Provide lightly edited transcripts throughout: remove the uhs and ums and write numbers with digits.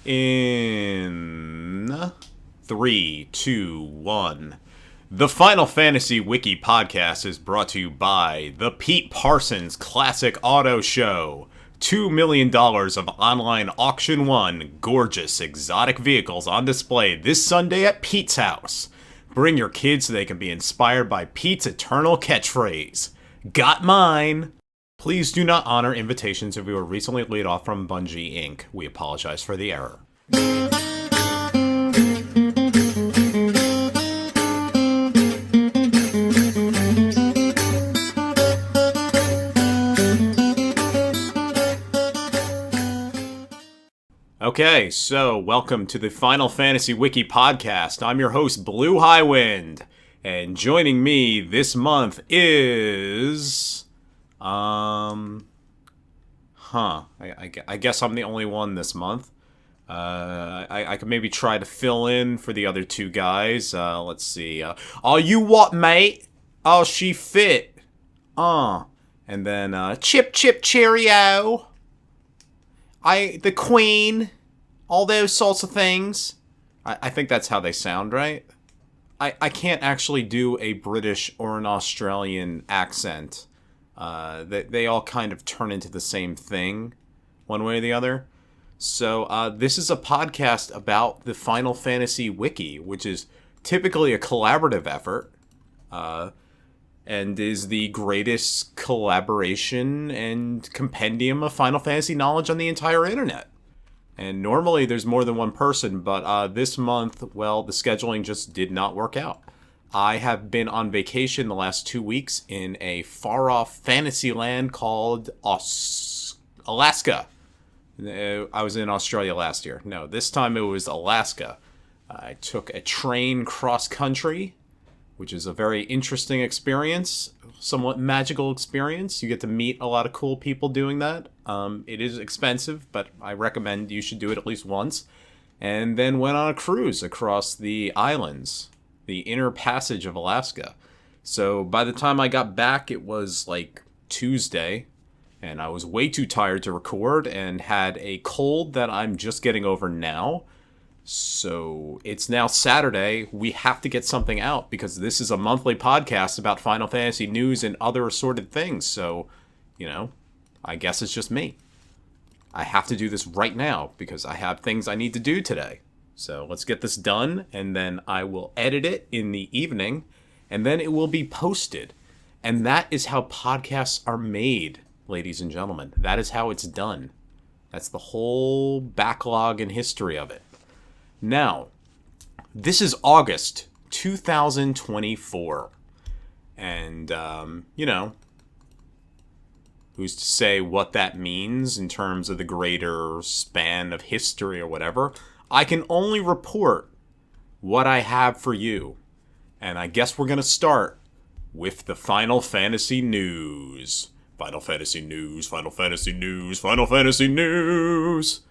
In 3, 2, 1. The Final Fantasy Wiki Podcast is brought to you by the Pete Parsons Classic Auto Show. $2 million of online auction one gorgeous exotic vehicles on display this Sunday at Pete's house. Bring your kids so they can be inspired by Pete's eternal catchphrase, "Got mine!" Please do not honor invitations if you were recently laid off from Bungie Inc. We apologize for the error. Okay, so welcome to the Final Fantasy Wiki Podcast. I'm your host, BlueHighwind, and joining me this month is... I guess I'm the only one this month. I could maybe try to fill in for the other two guys. Let's see. Oh, you what, mate? Oh, she fit. And then, Chip Chip Cheerio. The Queen. All those sorts of things. I think that's how they sound, right? I can't actually do a British or an Australian accent. They all kind of turn into the same thing, one way or the other. So this is a podcast about the Final Fantasy Wiki, which is typically a collaborative effort, and is the greatest collaboration and compendium of Final Fantasy knowledge on the entire internet. And normally there's more than one person, but this month, well, the scheduling just did not work out. I have been on vacation the last 2 weeks in a far-off fantasy land called Alaska. I was in Australia last year. No, this time it was Alaska. I took a train cross-country, which is a very interesting experience, somewhat magical experience. You get to meet a lot of cool people doing that. It is expensive, but I recommend you should do it at least once. And then went on a cruise across the islands. The inner passage of Alaska. So by the time I got back, it was like Tuesday, and I was way too tired to record and had a cold that I'm just getting over now. So it's now Saturday. We have to get something out because this is a monthly podcast about Final Fantasy news and other assorted things. So, I guess it's just me. I have to do this right now because I have things I need to do today. So let's get this done, and then I will edit it in the evening, and then it will be posted. And that is how podcasts are made, ladies and gentlemen. That is how it's done. That's the whole backlog and history of it. Now, this is August 2024. And, who's to say what that means in terms of the greater span of history or whatever? I can only report what I have for you. And I guess we're going to start with the Final Fantasy news. Final Fantasy news, Final Fantasy news, Final Fantasy news.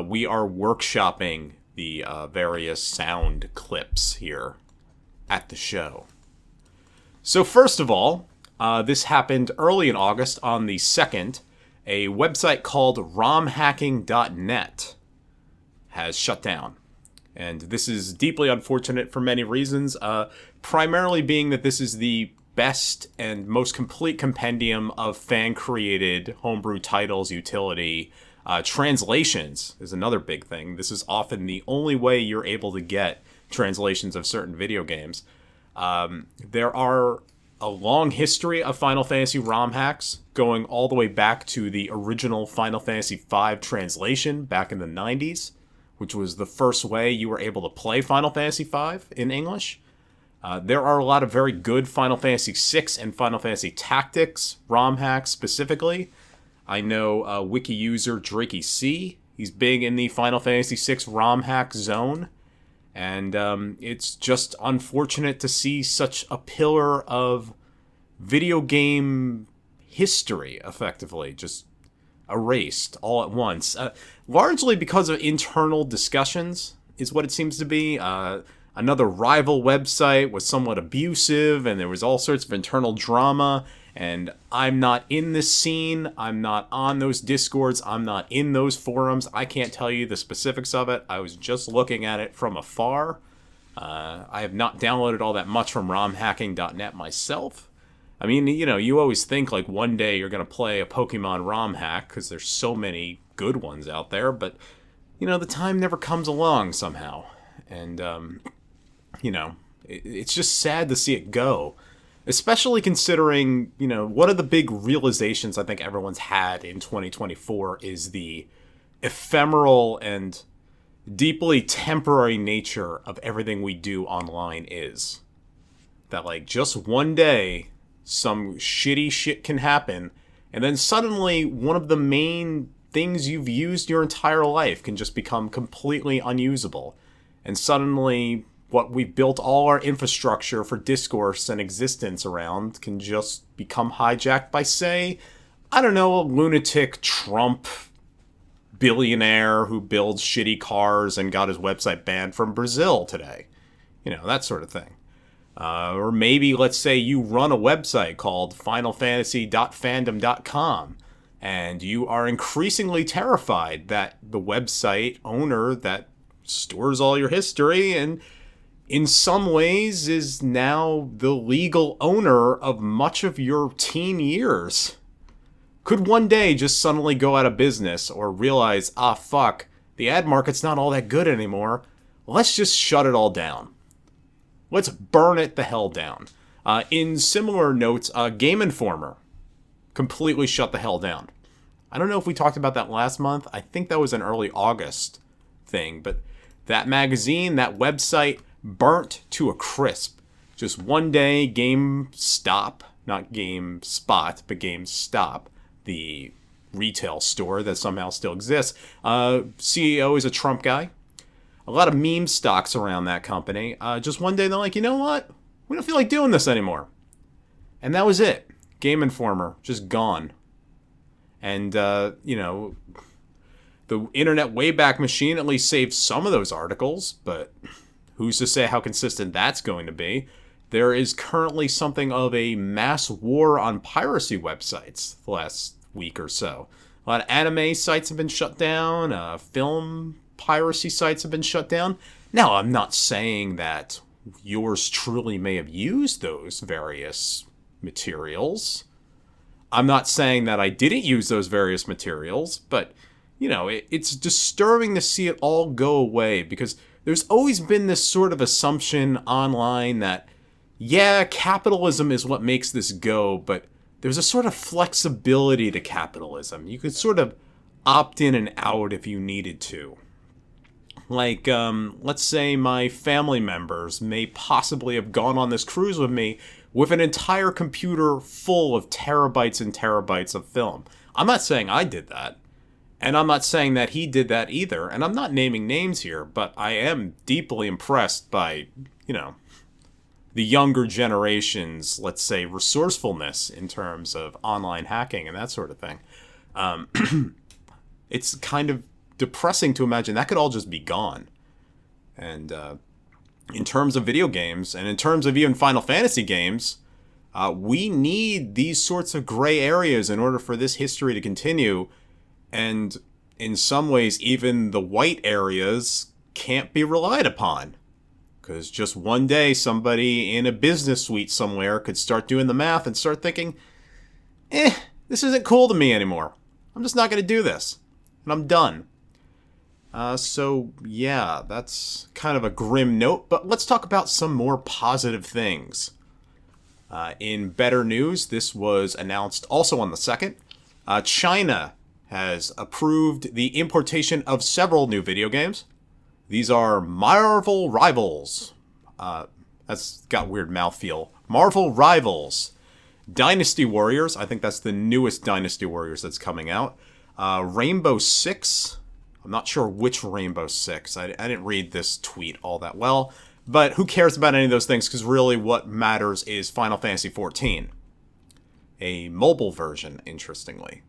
We are workshopping the various sound clips here at the show. So first of all, this happened early in August on the 2nd. A website called romhacking.net has shut down. And this is deeply unfortunate for many reasons, primarily being that this is the best and most complete compendium of fan-created homebrew titles, utility. Translations is another big thing. This is often the only way you're able to get translations of certain video games. There are a long history of Final Fantasy ROM hacks, going all the way back to the original Final Fantasy V translation back in the 90s. Which was the first way you were able to play Final Fantasy V in English. There are a lot of very good Final Fantasy VI and Final Fantasy Tactics ROM hacks specifically. I know wiki user Drakey C. He's big in the Final Fantasy VI ROM hack zone. And it's just unfortunate to see such a pillar of video game history, effectively, just erased all at once. Largely because of internal discussions, is what it seems to be. Another rival website was somewhat abusive, and there was all sorts of internal drama. And I'm not in this scene. I'm not on those Discords. I'm not in those forums. I can't tell you the specifics of it. I was just looking at it from afar. I have not downloaded all that much from romhacking.net myself. I mean, you know, you always think like one day you're going to play a Pokemon ROM hack because there's so many good ones out there, but, you know, the time never comes along somehow. And, you know, it's just sad to see it go, especially considering, you know, one of the big realizations I think everyone's had in 2024 is the ephemeral and deeply temporary nature of everything we do online is. That, like, just one day, some shitty shit can happen, and then suddenly one of the main things you've used your entire life can just become completely unusable. And suddenly, what we've built all our infrastructure for discourse and existence around can just become hijacked by, say, I don't know, a lunatic Trump billionaire who builds shitty cars and got his website banned from Brazil today. You know, that sort of thing. Or maybe, let's say, you run a website called finalfantasy.fandom.com, and you are increasingly terrified that the website owner that stores all your history and in some ways is now the legal owner of much of your teen years could one day just suddenly go out of business or realize, fuck, the ad market's not all that good anymore. Let's just shut it all down. Let's burn it the hell down. In similar notes, Game Informer completely shut the hell down. I don't know if we talked about that last month. I think that was an early August thing, but that magazine, that website, burnt to a crisp. Just one day, GameStop, not GameSpot, but GameStop, the retail store that somehow still exists. CEO is a Trump guy. A lot of meme stocks around that company. Just one day they're like, you know what? We don't feel like doing this anymore. And that was it. Game Informer, just gone. And, you know, the Internet Wayback Machine at least saved some of those articles, but who's to say how consistent that's going to be? There is currently something of a mass war on piracy websites the last week or so. A lot of anime sites have been shut down, film piracy sites have been shut down. Now, I'm not saying that yours truly may have used those various materials. I'm not saying that I didn't use those various materials, but, you know, it's disturbing to see it all go away because there's always been this sort of assumption online that, yeah, capitalism is what makes this go, but there's a sort of flexibility to capitalism. You could sort of opt in and out if you needed to. Like, let's say my family members may possibly have gone on this cruise with me with an entire computer full of terabytes and terabytes of film. I'm not saying I did that. And I'm not saying that he did that either. And I'm not naming names here, but I am deeply impressed by, you know, the younger generation's, let's say, resourcefulness in terms of online hacking and that sort of thing. It's kind of depressing to imagine that could all just be gone. And in terms of video games, and in terms of even Final Fantasy games, we need these sorts of gray areas in order for this history to continue. And in some ways, even the white areas can't be relied upon. Because just one day, somebody in a business suite somewhere could start doing the math and start thinking, this isn't cool to me anymore. I'm just not going to do this. And I'm done. So, yeah, that's kind of a grim note, but let's talk about some more positive things. In better news, this was announced also on the 2nd. China has approved the importation of several new video games. These are Marvel Rivals. That's got weird mouthfeel. Marvel Rivals. Dynasty Warriors. I think that's the newest Dynasty Warriors that's coming out. Rainbow Six. I'm not sure which Rainbow Six. I didn't read this tweet all that well. But who cares about any of those things? Because really what matters is Final Fantasy XIV. A mobile version, interestingly.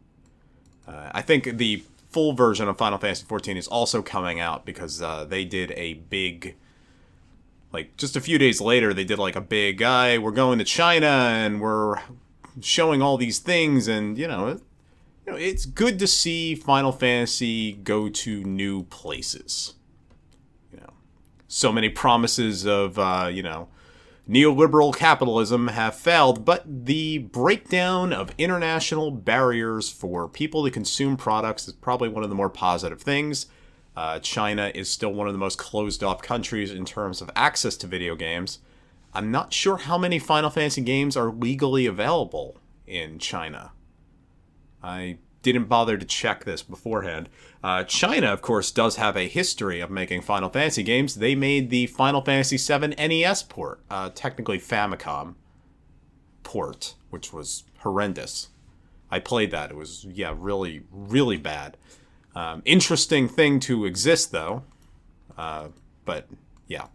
I think the full version of Final Fantasy XIV is also coming out because they did a big... Like, just a few days later, they did like a big, we're going to China and we're showing all these things, and it's good to see Final Fantasy go to new places. So many promises of neoliberal capitalism have failed, but the breakdown of international barriers for people to consume products is probably one of the more positive things. China is still one of the most closed-off countries in terms of access to video games. I'm not sure how many Final Fantasy games are legally available in China. I didn't bother to check this beforehand. China, of course, does have a history of making Final Fantasy games. They made the Final Fantasy VII NES port, technically Famicom port, which was horrendous. I played that. It was, really, really bad. Interesting thing to exist, though. But, yeah.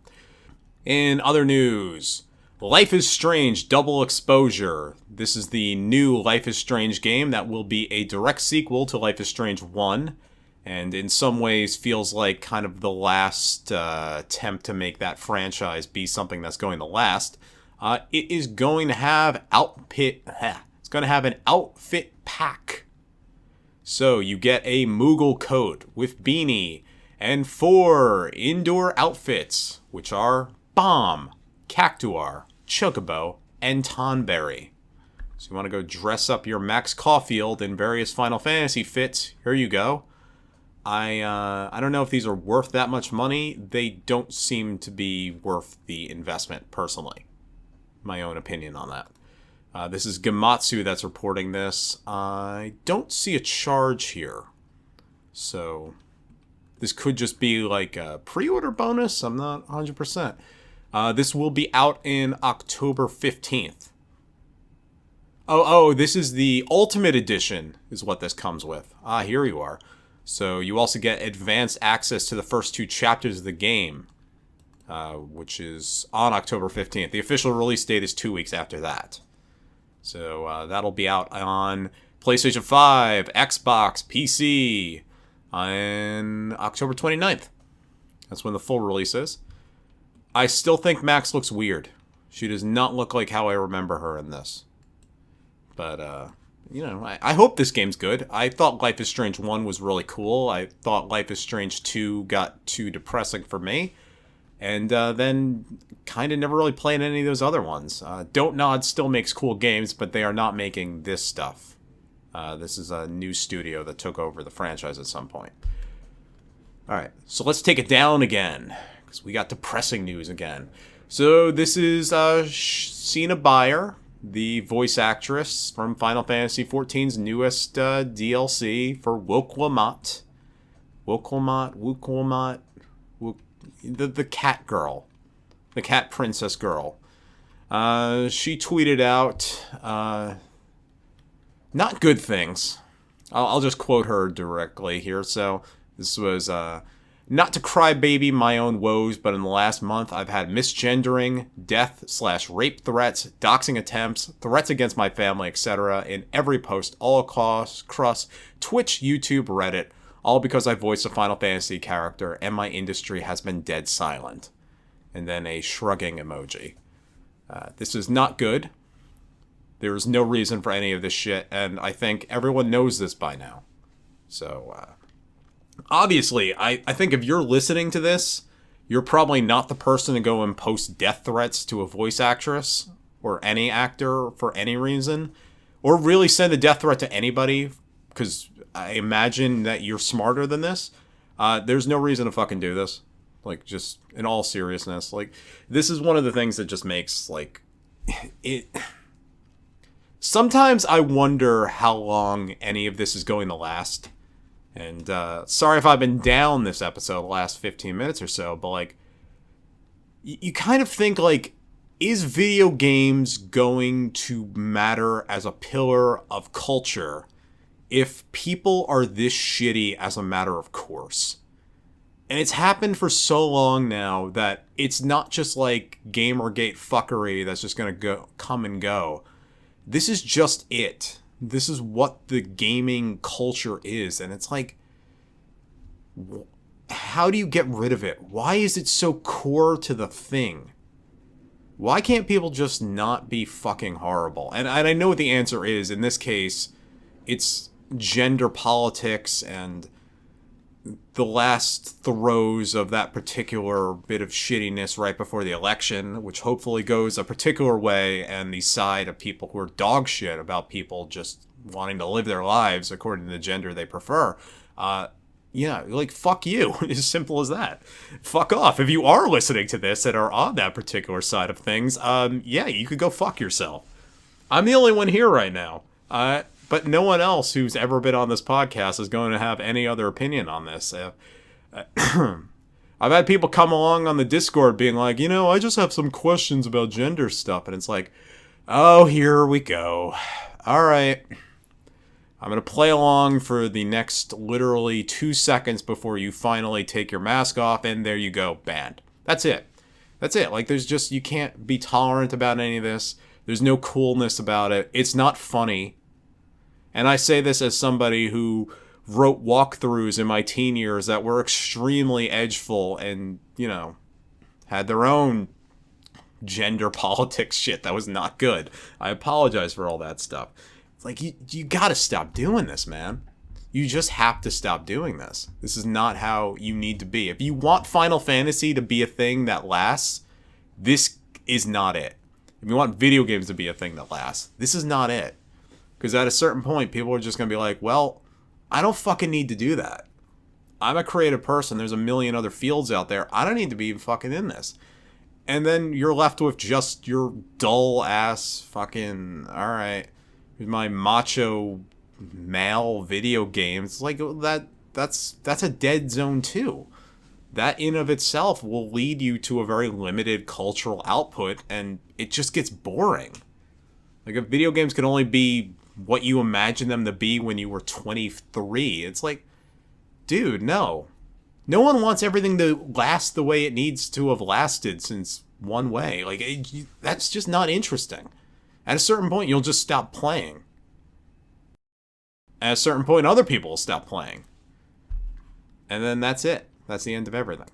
In other news, Life is Strange Double Exposure. This is the new Life is Strange game that will be a direct sequel to Life is Strange 1, and in some ways feels like kind of the last attempt to make that franchise be something that's going to last. It is going to have an outfit pack. So you get a Moogle coat with beanie and 4 indoor outfits, which are Bomb, Cactuar, Chocobo, and Tonberry. So you want to go dress up your Max Caulfield in various Final Fantasy fits, here you go. I don't know if these are worth that much money. They don't seem to be worth the investment, personally. My own opinion on that. This is Gamatsu that's reporting this. I don't see a charge here. So this could just be like a pre-order bonus. I'm not 100%. This will be out in October 15th. Oh, this is the Ultimate Edition is what this comes with. Here you are. So you also get advanced access to the first 2 chapters of the game, which is on October 15th. The official release date is 2 weeks after that. So that'll be out on PlayStation 5, Xbox, PC on October 29th. That's when the full release is. I still think Max looks weird. She does not look like how I remember her in this. But, I hope this game's good. I thought Life is Strange 1 was really cool. I thought Life is Strange 2 got too depressing for me. And then kind of never really played any of those other ones. Don't Nod still makes cool games, but they are not making this stuff. This is a new studio that took over the franchise at some point. Alright, so let's take it down again, because we got depressing news again. So this is Sheena Bayer, the voice actress from Final Fantasy XIV's newest DLC for Woklamat. The cat girl. The cat princess girl. She tweeted out not good things. I'll just quote her directly here. So this was, not to cry baby my own woes, but in the last month I've had misgendering, death/rape threats, doxing attempts, threats against my family, etc. in every post all across Twitch, YouTube, Reddit, all because I voiced a Final Fantasy character and my industry has been dead silent. And then a shrugging emoji. This is not good. There is no reason for any of this shit, and I think everyone knows this by now. So, obviously, I think if you're listening to this, you're probably not the person to go and post death threats to a voice actress or any actor for any reason, or really send a death threat to anybody, because I imagine that you're smarter than this. There's no reason to fucking do this. Like, just in all seriousness. Like, this is one of the things that just makes, like, it... Sometimes I wonder how long any of this is going to last. And sorry if I've been down this episode the last 15 minutes or so, but like, you kind of think like, is video games going to matter as a pillar of culture if people are this shitty as a matter of course? And it's happened for so long now that it's not just like Gamergate fuckery that's just going to come and go. This is just it. This is what the gaming culture is. And it's like, how do you get rid of it? Why is it so core to the thing? Why can't people just not be fucking horrible? And I know what the answer is. In this case, it's gender politics and the last throes of that particular bit of shittiness right before the election, which hopefully goes a particular way, and the side of people who are dog shit about people just wanting to live their lives according to the gender they prefer. Yeah, like, fuck you. As simple as that. Fuck off. If you are listening to this and are on that particular side of things, yeah, you could go fuck yourself. I'm the only one here right now. But no one else who's ever been on this podcast is going to have any other opinion on this. I've had people come along on the Discord being like, I just have some questions about gender stuff. And it's like, oh, here we go. All right. I'm going to play along for the next literally 2 seconds before you finally take your mask off, and there you go, banned. That's it. That's it. Like, you can't be tolerant about any of this. There's no coolness about it. It's not funny. And I say this as somebody who wrote walkthroughs in my teen years that were extremely edgeful and, had their own gender politics shit that was not good. I apologize for all that stuff. Like, you gotta stop doing this, man. You just have to stop doing this. This is not how you need to be. If you want Final Fantasy to be a thing that lasts, this is not it. If you want video games to be a thing that lasts, this is not it. Because at a certain point, people are just gonna be like, well, I don't fucking need to do that. I'm a creative person. There's a million other fields out there. I don't need to be fucking in this. And then you're left with just your dull ass fucking, alright, my macho male video games. Like, that's a dead zone too. That in of itself will lead you to a very limited cultural output, and it just gets boring. Like, if video games can only be what you imagine them to be when you were 23, it's like, dude, no. No one wants everything to last the way it needs to have lasted since one way. Like, that's just not interesting. At a certain point, you'll just stop playing. At a certain point, other people will stop playing. And then that's it. That's the end of everything.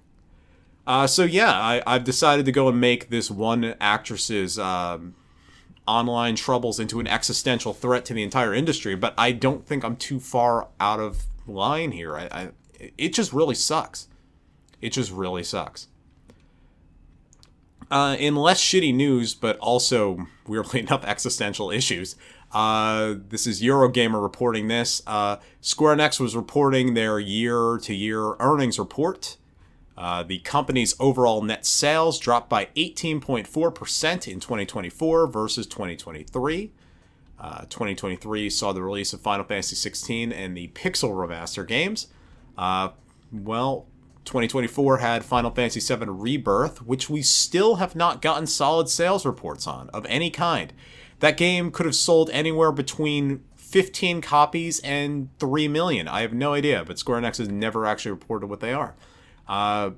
So yeah, I've decided to go and make this one actress's online troubles into an existential threat to the entire industry, but I don't think I'm too far out of line here. It just really sucks. It just really sucks. In less shitty news, but also, weirdly enough, existential issues, this is Eurogamer reporting this. Square Enix was reporting their year-to-year earnings report. The company's overall net sales dropped by 18.4% in 2024 versus 2023. 2023 saw the release of Final Fantasy XVI and the Pixel Remaster games. 2024 had Final Fantasy VII Rebirth, which we still have not gotten solid sales reports on, of any kind. That game could have sold anywhere between 15 copies and 3 million. I have no idea, but Square Enix has never actually reported what they are. I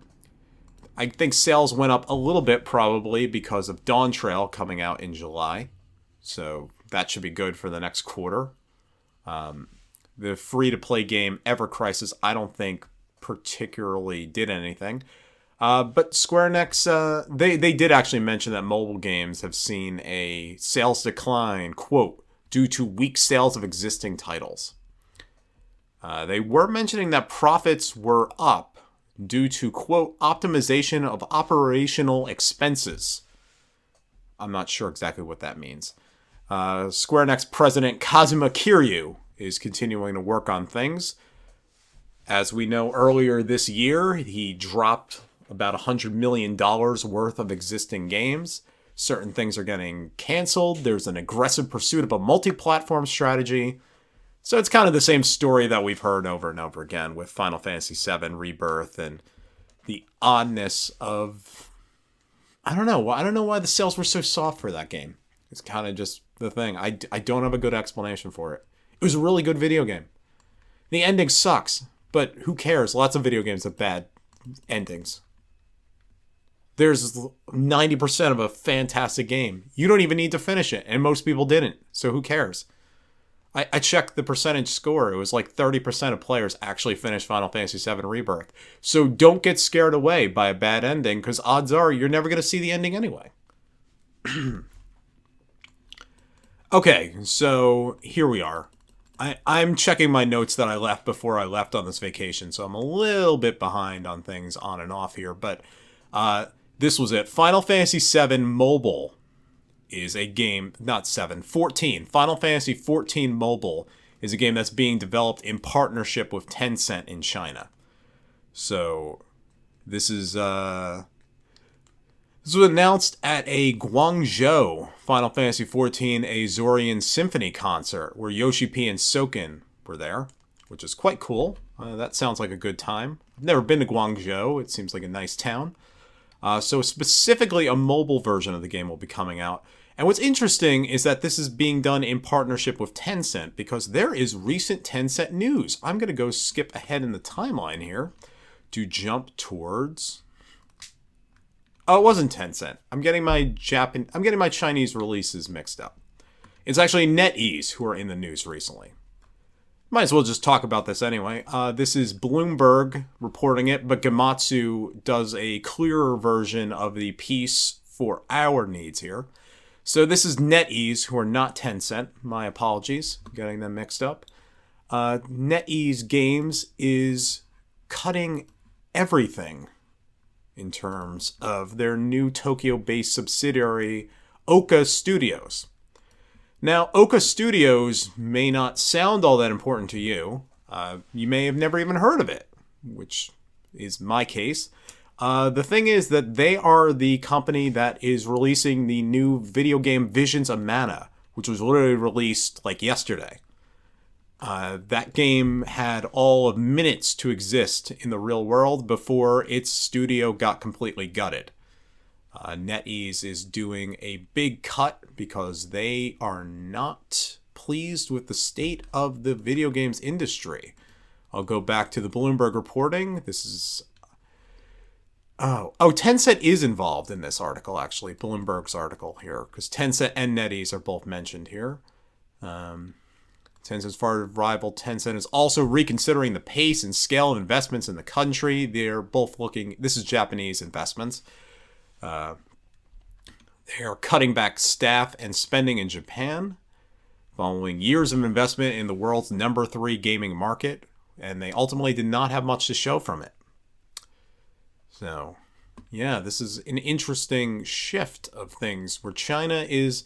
think sales went up a little bit, probably because of Dawn Trail coming out in July. So that should be good for the next quarter. The free-to-play game Ever Crisis, I don't think particularly did anything. But Square Enix, they did actually mention that mobile games have seen a sales decline, quote, due to weak sales of existing titles. They were mentioning that profits were up due to, quote, optimization of operational expenses. I'm not sure exactly what that means. Square Enix president Kazuma Kiryu is continuing to work on things. As we know, earlier this year, he dropped about $100 million worth of existing games. Certain things are getting canceled. There's an aggressive pursuit of a multi-platform strategy. So it's kind of the same story that we've heard over and over again with Final Fantasy VII Rebirth and the oddness of... I don't know why the sales were so soft for that game. It's kind of just the thing. I don't have a good explanation for it. It was a really good video game. The ending sucks, but who cares? Lots of video games have bad endings. There's 90% of a fantastic game. You don't even need to finish it, and most people didn't, so who cares? I checked the percentage score. It was like 30% of players actually finished Final Fantasy VII Rebirth. So don't get scared away by a bad ending, because odds are you're never going to see the ending anyway. Okay, so here we are. I'm checking my notes that I left before I left on this vacation, so I'm a little bit behind on things on and off here, but this was it. Final Fantasy VII Mobile is a game, not 7, 14. Final Fantasy 14 Mobile is a game that's being developed in partnership with Tencent in China. So this was announced at a Guangzhou Final Fantasy XIV Azorian Symphony concert where Yoshi P and Soken were there, which is quite cool. That sounds like a good time. I've never been to Guangzhou. It seems like a nice town. So specifically a mobile version of the game will be coming out. And what's interesting is that this is being done in partnership with Tencent because there is recent Tencent news. I'm going to go skip ahead in the timeline here to jump towards... Oh, it wasn't Tencent. I'm getting my Chinese releases mixed up. It's actually NetEase who are in the news recently. Might as well just talk about this anyway. This is Bloomberg reporting it, but Gematsu does a clearer version of the piece for our needs here. So this is NetEase, who are not Tencent. My apologies, getting them mixed up. NetEase Games is cutting everything in terms of their new Tokyo-based subsidiary, Oka Studios. Now, Oka Studios may not sound all that important to you. You may have never even heard of it, which is my case. The thing is that they are the company that is releasing the new video game Visions of Mana, which was literally released like yesterday. That game had all of minutes to exist in the real world before its studio got completely gutted. NetEase is doing a big cut because they are not pleased with the state of the video games industry. I'll go back to the Bloomberg reporting. This is... Oh, Tencent is involved in this article, actually. Bloomberg's article here, because Tencent and NetEase are both mentioned here. Tencent's foreign rival Tencent is also reconsidering the pace and scale of investments in the country. They're both looking... This is Japanese investments. They are cutting back staff and spending in Japan, following years of investment in the world's number 3 gaming market, and they ultimately did not have much to show from it. So, yeah, this is an interesting shift of things where China is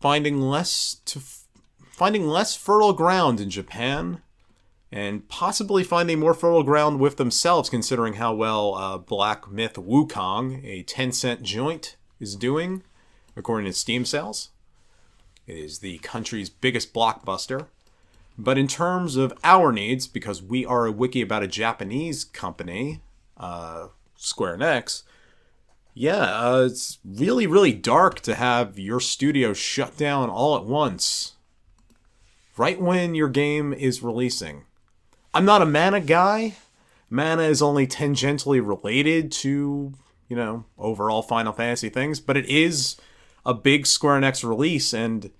finding less fertile ground in Japan, and possibly finding more fertile ground with themselves, considering how well Black Myth Wukong, a Tencent joint, is doing, according to Steam sales. It is the country's biggest blockbuster. But in terms of our needs, because we are a wiki about a Japanese company, Square Enix, it's really, really dark to have your studio shut down all at once, right when your game is releasing. I'm not a Mana guy. Mana is only tangentially related to, overall Final Fantasy things, but it is a big Square Enix release, and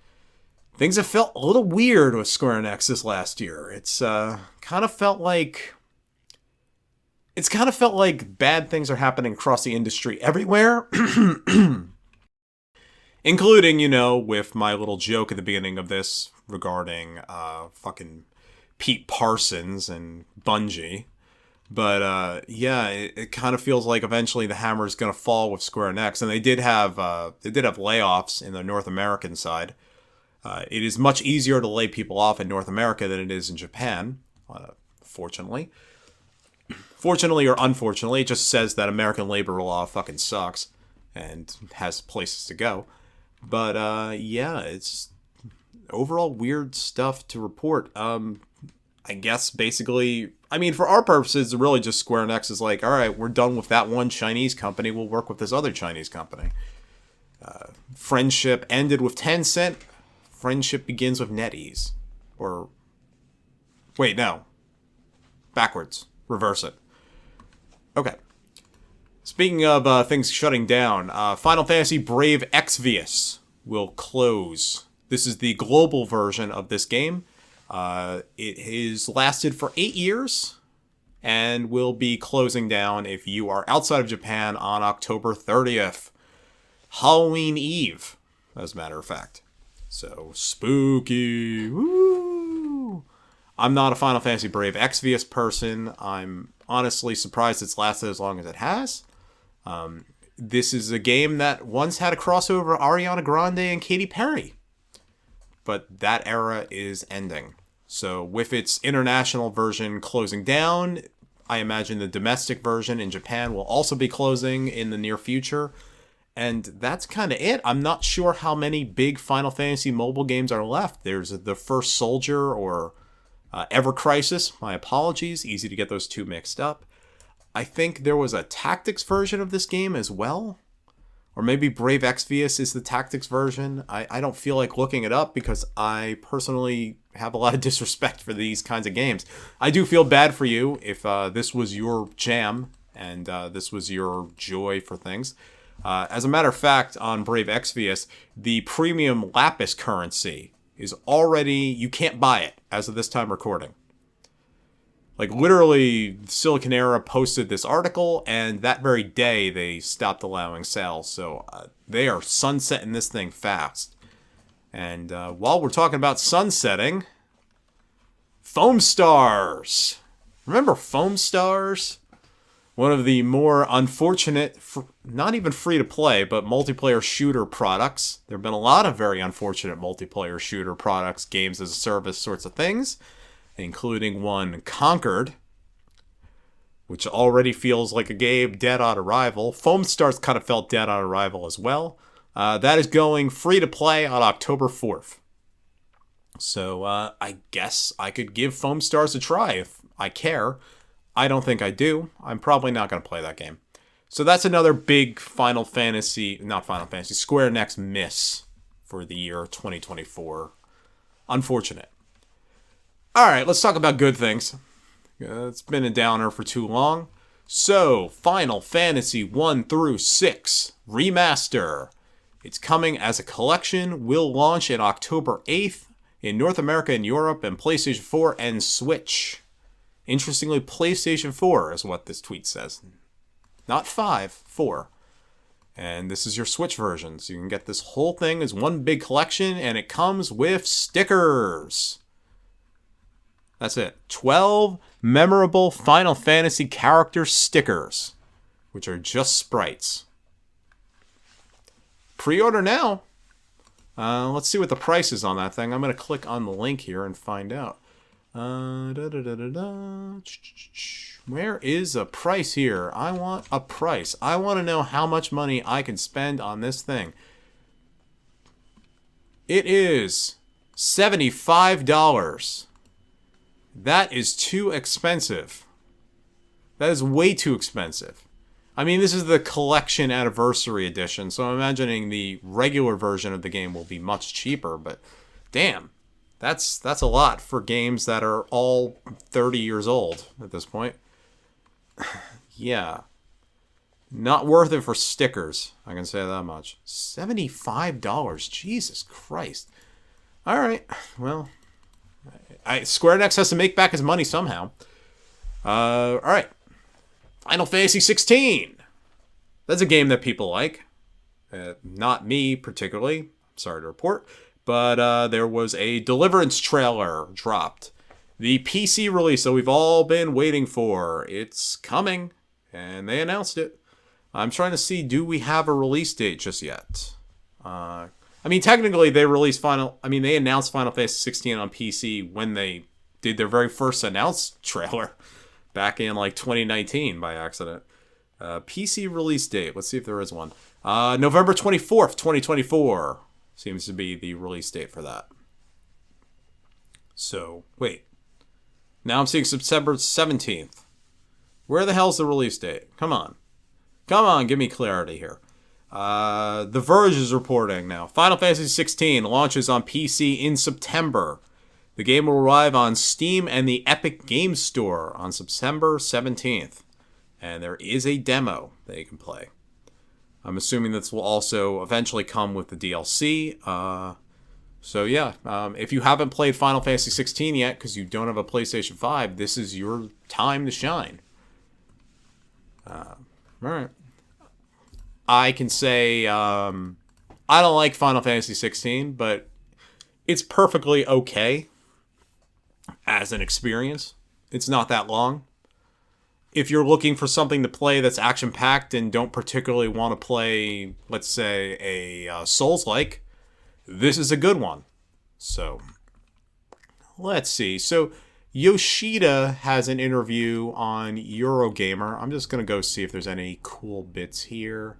things have felt a little weird with Square Enix this last year. It's kind of felt like bad things are happening across the industry everywhere, including, with my little joke at the beginning of this regarding fucking Pete Parsons and Bungie. But it kind of feels like eventually the hammer is going to fall with Square Enix, and they did have layoffs in the North American side. It is much easier to lay people off in North America than it is in Japan, fortunately. Fortunately or unfortunately, it just says that American labor law fucking sucks and has places to go. But it's overall weird stuff to report. I guess basically, for our purposes, really just Square Enix is like, all right, we're done with that one Chinese company. We'll work with this other Chinese company. Friendship ended with Tencent. Friendship begins with NetEase. Or, wait, no. Backwards. Reverse it. Okay. Speaking of things shutting down, Final Fantasy Brave Exvius will close. This is the global version of this game. It has lasted for 8 years and will be closing down if you are outside of Japan on October 30th. Halloween Eve, as a matter of fact. So, spooky. Woo! I'm not a Final Fantasy Brave Exvius person. I'm honestly surprised it's lasted as long as it has. This is a game that once had a crossover Ariana Grande and Katy Perry. But that era is ending. So with its international version closing down, I imagine the domestic version in Japan will also be closing in the near future. And that's kind of it. I'm not sure how many big Final Fantasy mobile games are left. There's The First Soldier or Ever Crisis. My apologies. Easy to get those two mixed up. I think there was a tactics version of this game as well. Or maybe Brave Exvius is the tactics version. I don't feel like looking it up because I personally have a lot of disrespect for these kinds of games. I do feel bad for you if this was your jam and this was your joy for things. As a matter of fact, on Brave Exvius, the premium Lapis currency is already... You can't buy it as of this time recording. Like, literally, Silicon Era posted this article, and that very day, they stopped allowing sales. So, they are sunsetting this thing fast. And while we're talking about sunsetting, Foam Stars. Remember Foam Stars? One of the more unfortunate, not even free-to-play, but multiplayer shooter products. There have been a lot of very unfortunate multiplayer shooter products, games as a service sorts of things, including one Conquered, which already feels like a game dead on arrival. Foam Stars kind of felt dead on arrival as well. That is going free-to-play on October 4th. So I guess I could give Foam Stars a try if I care. I don't think I do. I'm probably not going to play that game. So that's another big Square Enix miss for the year 2024. Unfortunate. All right, let's talk about good things. It's been a downer for too long. So, Final Fantasy 1 through 6 Remaster. It's coming as a collection. Will launch in October 8th in North America and Europe and PlayStation 4 and Switch. Interestingly, PlayStation 4 is what this tweet says. Not 5, 4. And this is your Switch version. So you can get this whole thing as one big collection, and it comes with stickers. That's it. 12 memorable Final Fantasy character stickers, which are just sprites. Pre-order now. Let's see what the price is on that thing. I'm going to click on the link here and find out. Where is a price here? I want a price. I want to know how much money I can spend on this thing. It is $75. That is too expensive. That is way too expensive. I mean, this is the collection anniversary edition, so I'm imagining the regular version of the game will be much cheaper, but damn. That's a lot for games that are all 30 years old at this point. Yeah. Not worth it for stickers, I can say that much. $75, Jesus Christ. Alright, well, Square Enix has to make back his money somehow. Alright. Final Fantasy 16. That's a game that people like. Not me, particularly. Sorry to report. But there was a Deliverance trailer dropped. The PC release that we've all been waiting for. It's coming. And they announced it. I'm trying to see, do we have a release date just yet? I mean, technically, they announced Final Fantasy 16 on PC when they did their very first announced trailer. Back in, 2019 by accident. PC release date. Let's see if there is one. November 24th, 2024. Seems to be the release date for that. So, wait. Now I'm seeing September 17th. Where the hell's the release date? Come on. Come on, give me clarity here. The Verge is reporting now. Final Fantasy 16 launches on PC in September. The game will arrive on Steam and the Epic Games Store on September 17th. And there is a demo that you can play. I'm assuming this will also eventually come with the DLC. If you haven't played Final Fantasy 16 yet because you don't have a PlayStation 5, this is your time to shine. Alright. I can say I don't like Final Fantasy 16, but it's perfectly okay as an experience. It's not that long. If you're looking for something to play that's action-packed and don't particularly want to play, let's say, a Souls-like, this is a good one. So, let's see. So, Yoshida has an interview on Eurogamer. I'm just going to go see if there's any cool bits here.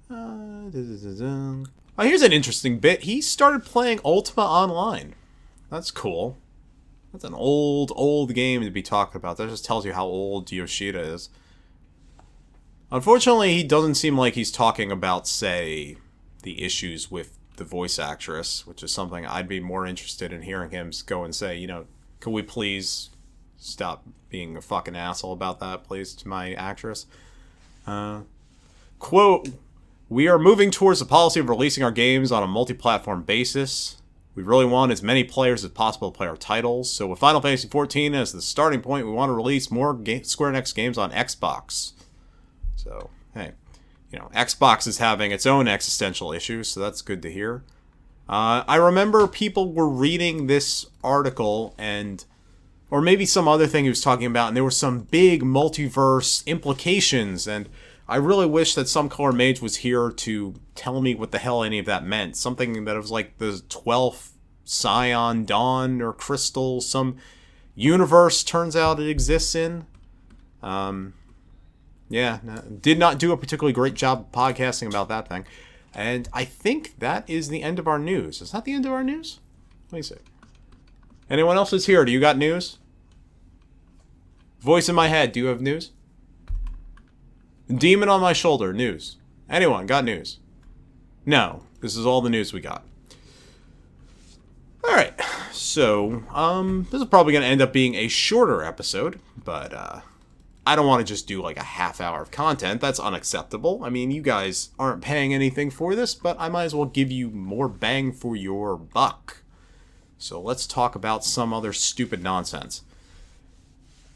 Oh, here's an interesting bit. He started playing Ultima Online. That's cool. That's an old game to be talking about. That just tells you how old Yoshida is. Unfortunately, he doesn't seem like he's talking about, say, the issues with the voice actress, which is something I'd be more interested in hearing him go and say, you know, can we please stop being a fucking asshole about that, please, to my actress? Quote, we are moving towards the policy of releasing our games on a multi-platform basis. We really want as many players as possible to play our titles. So with Final Fantasy XIV as the starting point, we want to release more Square Enix games on Xbox. So, hey, you know, Xbox is having its own existential issues, so that's good to hear. I remember people were reading this article or maybe some other thing he was talking about, and there were some big multiverse implications, and I really wish that Some Color Mage was here to tell me what the hell any of that meant. Something that was like the 12th Scion, Dawn, or Crystal, some universe turns out it exists in. Yeah, did not do a particularly great job podcasting about that thing. And I think that is the end of our news. Is that the end of our news? Let me see. Anyone else is here? Do you got news? Voice in my head, do you have news? Demon on my shoulder, news. Anyone got news? No, this is all the news we got. Alright, so, this is probably going to end up being a shorter episode, but, I don't want to just do like a half hour of content. That's unacceptable. I mean, you guys aren't paying anything for this, but I might as well give you more bang for your buck. So let's talk about some other stupid nonsense.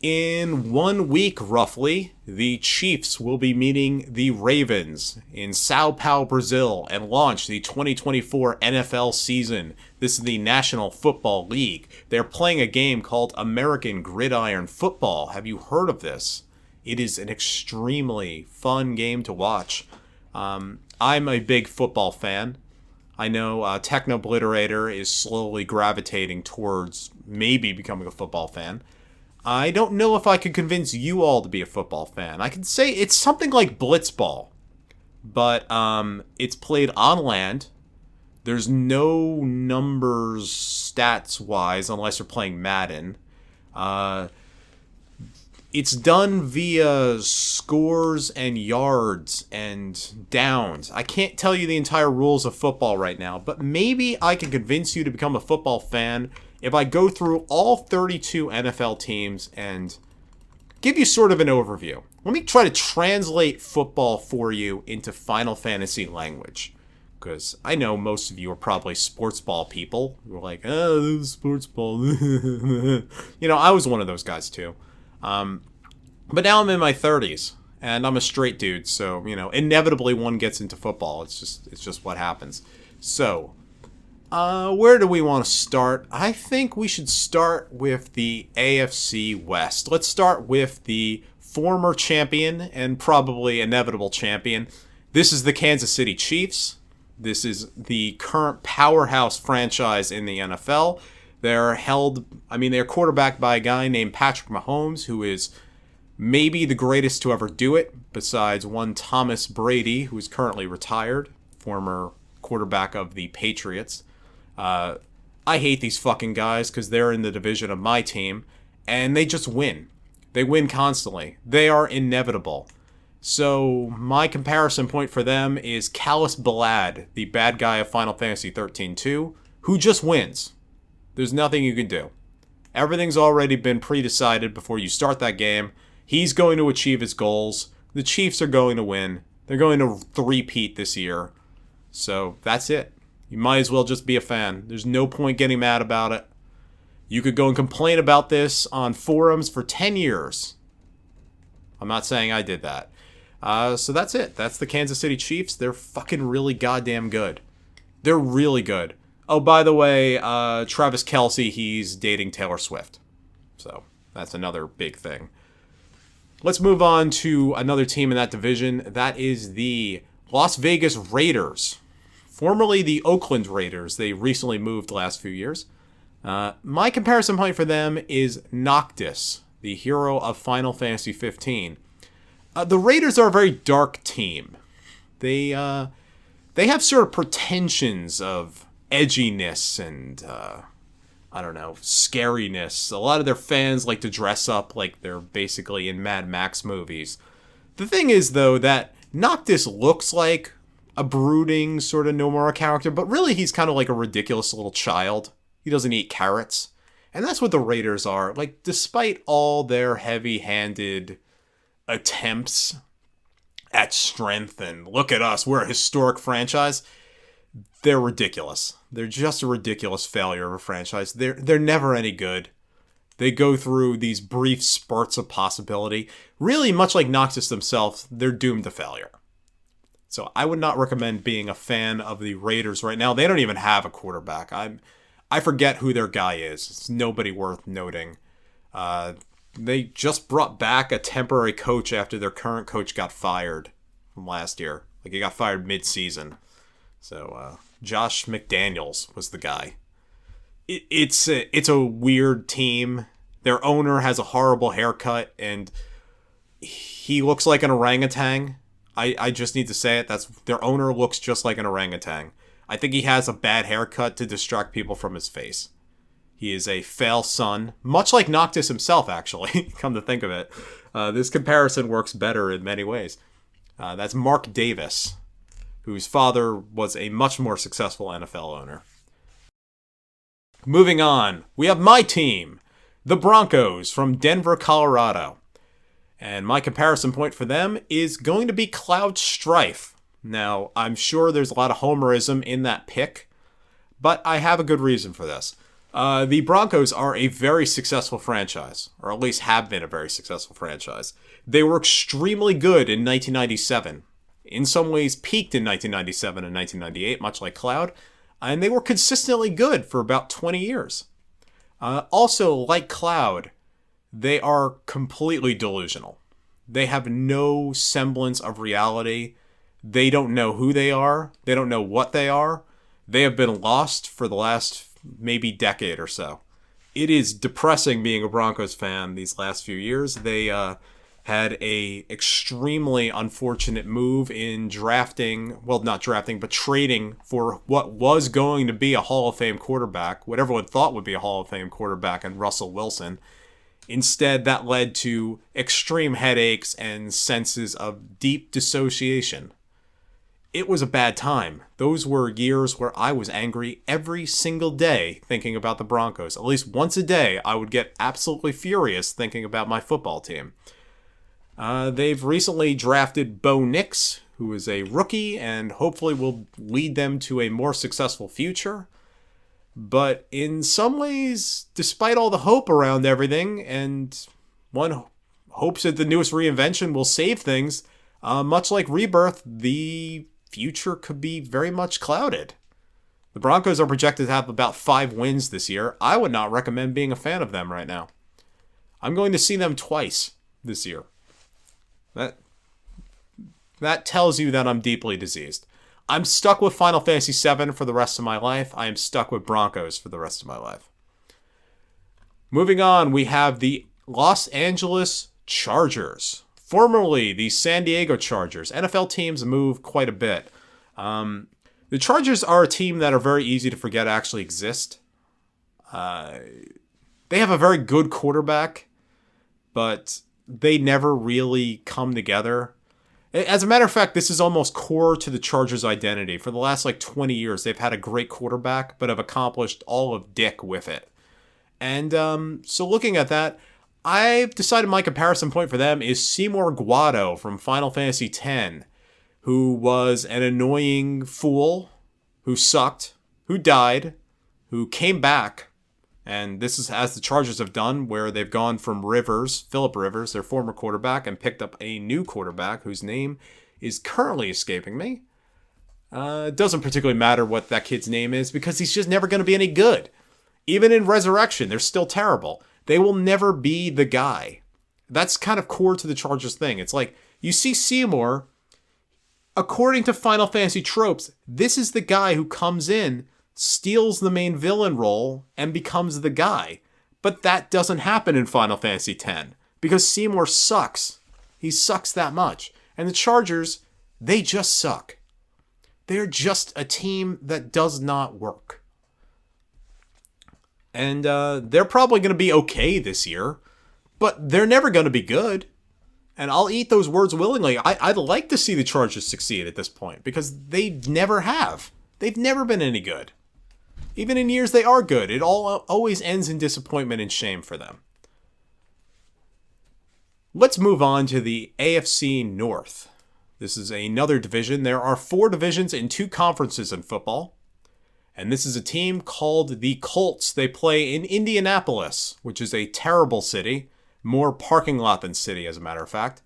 In 1 week, roughly, the Chiefs will be meeting the Ravens in Sao Paulo, Brazil, and launch the 2024 NFL season. This is the National Football League. They're playing a game called American Gridiron Football. Have you heard of this? It is an extremely fun game to watch. I'm a big football fan. I know Technobliterator is slowly gravitating towards maybe becoming a football fan. I don't know if I could convince you all to be a football fan. I can say it's something like Blitzball, but it's played on land. There's no numbers stats-wise unless you're playing Madden. It's done via scores and yards and downs. I can't tell you the entire rules of football right now, but maybe I can convince you to become a football fan if I go through all 32 NFL teams and give you sort of an overview. Let me try to translate football for you into Final Fantasy language. Because I know most of you are probably Sportsball people who are like, oh, Sportsball. You know, I was one of those guys too. But now I'm in my 30s, and I'm a straight dude, so, you know, inevitably one gets into football. It's just what happens. So, where do we want to start? I think we should start with the AFC West. Let's start with the former champion and probably inevitable champion. This is the Kansas City Chiefs. This is the current powerhouse franchise in the NFL. They're quarterbacked by a guy named Patrick Mahomes, who is maybe the greatest to ever do it, besides one Thomas Brady, who is currently retired, former quarterback of the Patriots. I hate these fucking guys because they're in the division of my team, and they just win. They win constantly. They are inevitable. So my comparison point for them is Callus Balad, the bad guy of Final Fantasy 13-2, who just wins. There's nothing you can do. Everything's already been pre-decided before you start that game. He's going to achieve his goals. The Chiefs are going to win. They're going to three-peat this year. So that's it. You might as well just be a fan. There's no point getting mad about it. You could go and complain about this on forums for 10 years. I'm not saying I did that. So that's it. That's the Kansas City Chiefs. They're fucking really goddamn good. They're really good. Oh, by the way, Travis Kelce, he's dating Taylor Swift. So that's another big thing. Let's move on to another team in that division. That is the Las Vegas Raiders. Formerly the Oakland Raiders. They recently moved the last few years. My comparison point for them is Noctis, the hero of Final Fantasy 15. The Raiders are a very dark team. They have sort of pretensions of edginess and, scariness. A lot of their fans like to dress up like they're basically in Mad Max movies. The thing is, though, that Noctis looks like a brooding sort of Nomura character, but really he's kind of like a ridiculous little child. He doesn't eat carrots. And that's what the Raiders are. Like, despite all their heavy-handed attempts at strength and look at us, we're a historic franchise, they're ridiculous. They're just a ridiculous failure of a franchise. They're never any good. They go through these brief spurts of possibility. Really, much like Noctis themselves, they're doomed to failure. So I would not recommend being a fan of the Raiders right now. They don't even have a quarterback. I forget who their guy is. It's nobody worth noting. They just brought back a temporary coach after their current coach got fired from last year. Like, he got fired mid-season. So, Josh McDaniels was the guy. It's a weird team. Their owner has a horrible haircut, and he looks like an orangutan. I just need to say it. Their owner looks just like an orangutan. I think he has a bad haircut to distract people from his face. He is a fail son, much like Noctis himself, actually, come to think of it. This comparison works better in many ways. That's Mark Davis, whose father was a much more successful NFL owner. Moving on, we have my team, the Broncos from Denver, Colorado. And my comparison point for them is going to be Cloud Strife. Now, I'm sure there's a lot of homerism in that pick, but I have a good reason for this. The Broncos are a very successful franchise, or at least have been a very successful franchise. They were extremely good in 1997. In some ways peaked in 1997 and 1998, much like Cloud, and they were consistently good for about 20 years. Also, like Cloud, they are completely delusional. They have no semblance of reality. They don't know who they are. They don't know what they are. They have been lost for the last maybe decade or so. It is depressing being a Broncos fan these last few years. They had a extremely unfortunate move in trading for what was going to be a Hall of Fame quarterback, what everyone thought would be a Hall of Fame quarterback, and Russell Wilson. Instead, that led to extreme headaches and senses of deep dissociation. It was a bad time. Those were years where I was angry every single day thinking about the Broncos. At least once a day, I would get absolutely furious thinking about my football team. They've recently drafted Bo Nix, who is a rookie and hopefully will lead them to a more successful future. But in some ways, despite all the hope around everything, and one hopes that the newest reinvention will save things, much like Rebirth, the future could be very much clouded. The Broncos are projected to have about 5 wins this year. I would not recommend being a fan of them right now. I'm going to see them twice this year. That tells you that I'm deeply diseased. I'm stuck with Final Fantasy VII for the rest of my life. I am stuck with Broncos for the rest of my life. Moving on, we have the Los Angeles Chargers, formerly the San Diego Chargers. NFL teams move quite a bit. The Chargers are a team that are very easy to forget actually exist. They have a very good quarterback, but they never really come together. As a matter of fact, this is almost core to the Chargers' identity. For the last 20 years, they've had a great quarterback, but have accomplished all of dick with it. And so looking at that, I've decided my comparison point for them is Seymour Guado from Final Fantasy X, who was an annoying fool, who sucked, who died, who came back, And this is as the Chargers have done, where they've gone from Phillip Rivers, their former quarterback, and picked up a new quarterback whose name is currently escaping me. It doesn't particularly matter what that kid's name is because he's just never going to be any good. Even in Resurrection, they're still terrible. They will never be the guy. That's kind of core to the Chargers thing. It's like, you see Seymour, according to Final Fantasy tropes, this is the guy who comes in, steals the main villain role, and becomes the guy. But that doesn't happen in Final Fantasy X, because Seymour sucks. He sucks that much. And the Chargers, they just suck. They're just a team that does not work. And they're probably going to be okay this year, but they're never going to be good. And I'll eat those words willingly. I'd like to see the Chargers succeed at this point, because they never have. They've never been any good. Even in years they are good, it always ends in disappointment and shame for them. Let's move on to the AFC North. This is another division. There are 4 divisions and 2 conferences in football. And this is a team called the Koltz. They play in Indianapolis, which is a terrible city. More parking lot than city, as a matter of fact.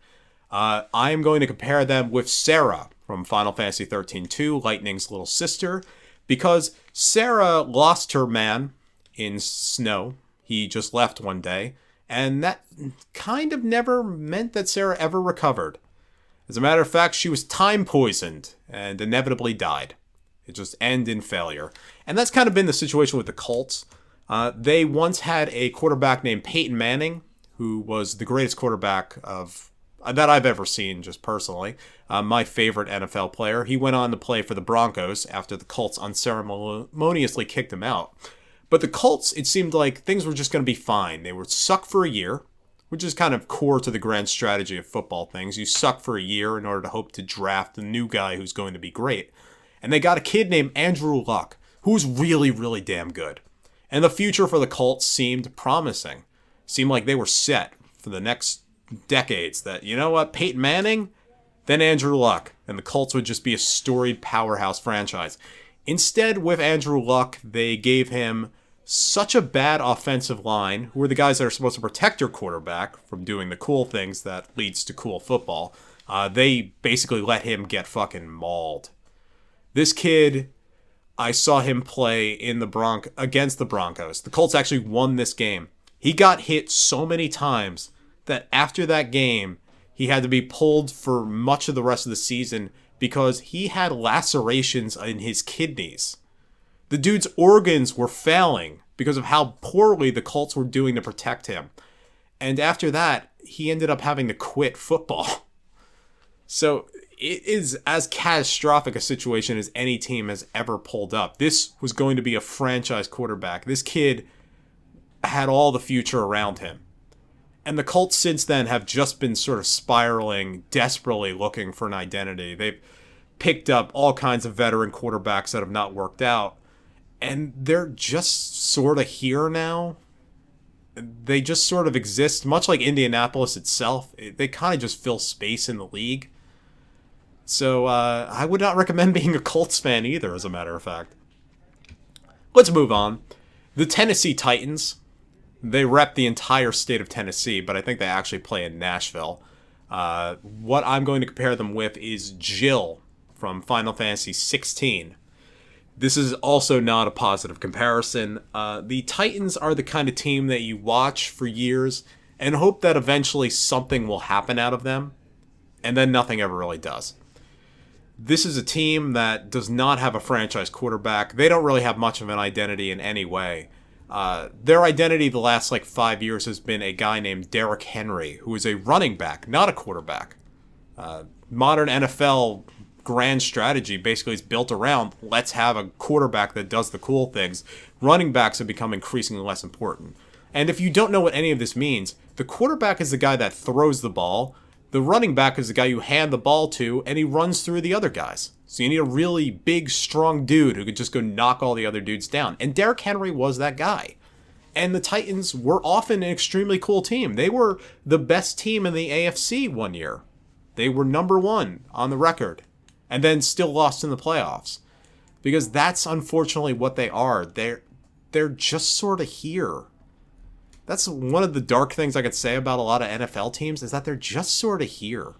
I am going to compare them with Sarah from Final Fantasy 13-2, Lightning's little sister, because Sarah lost her man in snow. He just left one day, and that kind of never meant that Sarah ever recovered. As a matter of fact, she was time poisoned and inevitably died. It just ended in failure. And that's kind of been the situation with the Koltz. They once had a quarterback named Peyton Manning, who was the greatest quarterback that I've ever seen, just personally. My favorite NFL player. He went on to play for the Broncos after the Colts unceremoniously kicked him out. But the Colts, it seemed like things were just going to be fine. They would suck for a year, which is kind of core to the grand strategy of football things. You suck for a year in order to hope to draft the new guy who's going to be great. And they got a kid named Andrew Luck, who's really, really damn good. And the future for the Colts seemed promising. Seemed like they were set for the next decades. That, you know what, Peyton Manning, then Andrew Luck, and the Colts would just be a storied powerhouse franchise. Instead, with Andrew Luck, they gave him such a bad offensive line, who are the guys that are supposed to protect your quarterback from doing the cool things that leads to cool football. They basically let him get fucking mauled. This kid, I saw him play in against the Broncos. The Colts actually won this game. He got hit so many times that after that game, he had to be pulled for much of the rest of the season because he had lacerations in his kidneys. The dude's organs were failing because of how poorly the Colts were doing to protect him. And after that, he ended up having to quit football. So it is as catastrophic a situation as any team has ever pulled up. This was going to be a franchise quarterback. This kid had all the future around him. And the Colts since then have just been sort of spiraling, desperately looking for an identity. They've picked up all kinds of veteran quarterbacks that have not worked out. And they're just sort of here now. They just sort of exist, much like Indianapolis itself. They kind of just fill space in the league. So I would not recommend being a Colts fan either, as a matter of fact. Let's move on. The Tennessee Titans. They rep the entire state of Tennessee, but I think they actually play in Nashville. What I'm going to compare them with is Jill from Final Fantasy 16. This is also not a positive comparison. The Titans are the kind of team that you watch for years and hope that eventually something will happen out of them, and then nothing ever really does. This is a team that does not have a franchise quarterback. They don't really have much of an identity in any way. Their identity the last 5 years has been a guy named Derrick Henry, who is a running back, not a quarterback. Modern NFL grand strategy basically is built around, let's have a quarterback that does the cool things. Running backs have become increasingly less important. And if you don't know what any of this means, the quarterback is the guy that throws the ball. The running back is the guy you hand the ball to, and he runs through the other guys. So you need a really big, strong dude who could just go knock all the other dudes down. And Derrick Henry was that guy. And the Titans were often an extremely cool team. They were the best team in the AFC one year. They were number 1 on the record. And then still lost in the playoffs. Because that's unfortunately what they are. they're just sort of here. That's one of the dark things I could say about a lot of NFL teams, is that they're just sort of here.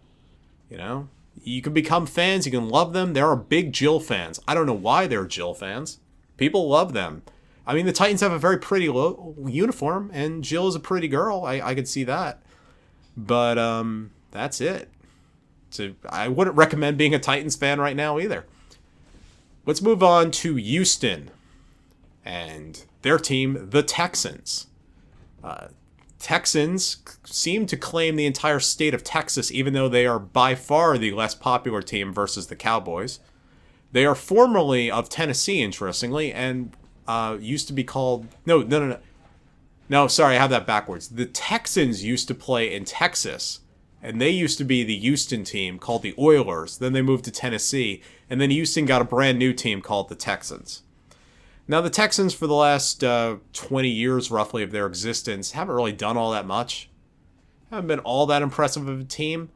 You know? You can become fans, you can love them. There are big Jill fans. I don't know why they're Jill fans. People love them. I mean, the Titans have a very pretty uniform, and Jill is a pretty girl. I could see that. But that's it. So I wouldn't recommend being a Titans fan right now either. Let's move on to Houston and their team, the Texans. Texans seem to claim the entire state of Texas, even though they are by far the less popular team versus the Cowboys. They are formerly of Tennessee, interestingly, and used to be called... No, sorry, I have that backwards. The Texans used to play in Texas, and they used to be the Houston team called the Oilers. Then they moved to Tennessee, and then Houston got a brand new team called the Texans. Now, the Texans, for the last 20 years, roughly, of their existence, haven't really done all that much. Haven't been all that impressive of a team.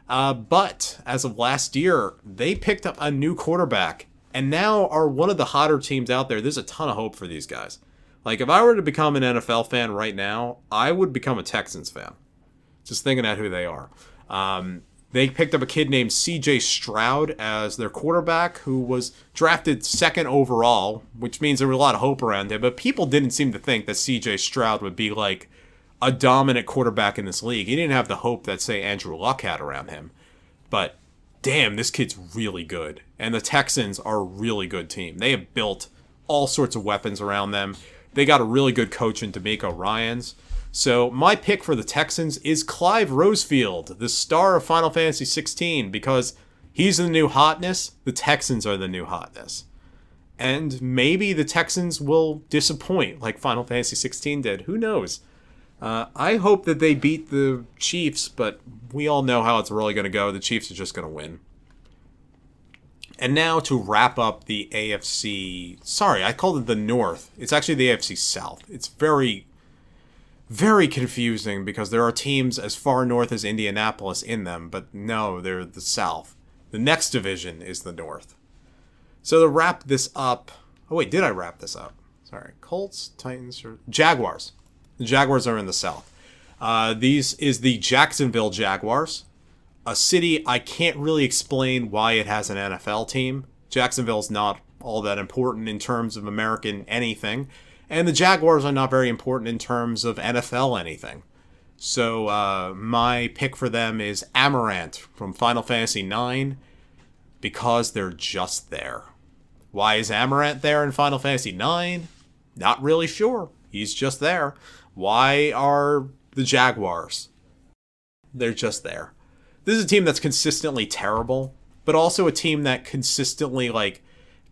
But, as of last year, they picked up a new quarterback, and now are one of the hotter teams out there. There's a ton of hope for these guys. Like, if I were to become an NFL fan right now, I would become a Texans fan. Just thinking at who they are. They picked up a kid named C.J. Stroud as their quarterback, who was drafted second overall, which means there was a lot of hope around him. But people didn't seem to think that C.J. Stroud would be like a dominant quarterback in this league. He didn't have the hope that, say, Andrew Luck had around him. But, damn, this kid's really good. And the Texans are a really good team. They have built all sorts of weapons around them. They got a really good coach in D'Amico Ryans. So my pick for the Texans is Clive Rosefield, the star of Final Fantasy XVI, because he's the new hotness. The Texans are the new hotness. And maybe the Texans will disappoint like Final Fantasy XVI did. Who knows? I hope that they beat the Chiefs, but we all know how it's really going to go. The Chiefs are just going to win. And now to wrap up the AFC... Sorry, I called it the North. It's actually the AFC South. It's very... very confusing because there are teams as far north as Indianapolis in them, but no, they're the South. The next division is the North. So to wrap this up... Oh wait, did I wrap this up? Sorry. Colts, Titans, or... Jaguars. The Jaguars are in the South. These is the Jacksonville Jaguars. A city I can't really explain why it has an NFL team. Jacksonville's not all that important in terms of American anything. And the Jaguars are not very important in terms of NFL anything. So my pick for them is Amaranth from Final Fantasy IX, because they're just there. Why is Amaranth there in Final Fantasy IX? Not really sure. He's just there. Why are the Jaguars? They're just there. This is a team that's consistently terrible, but also a team that consistently,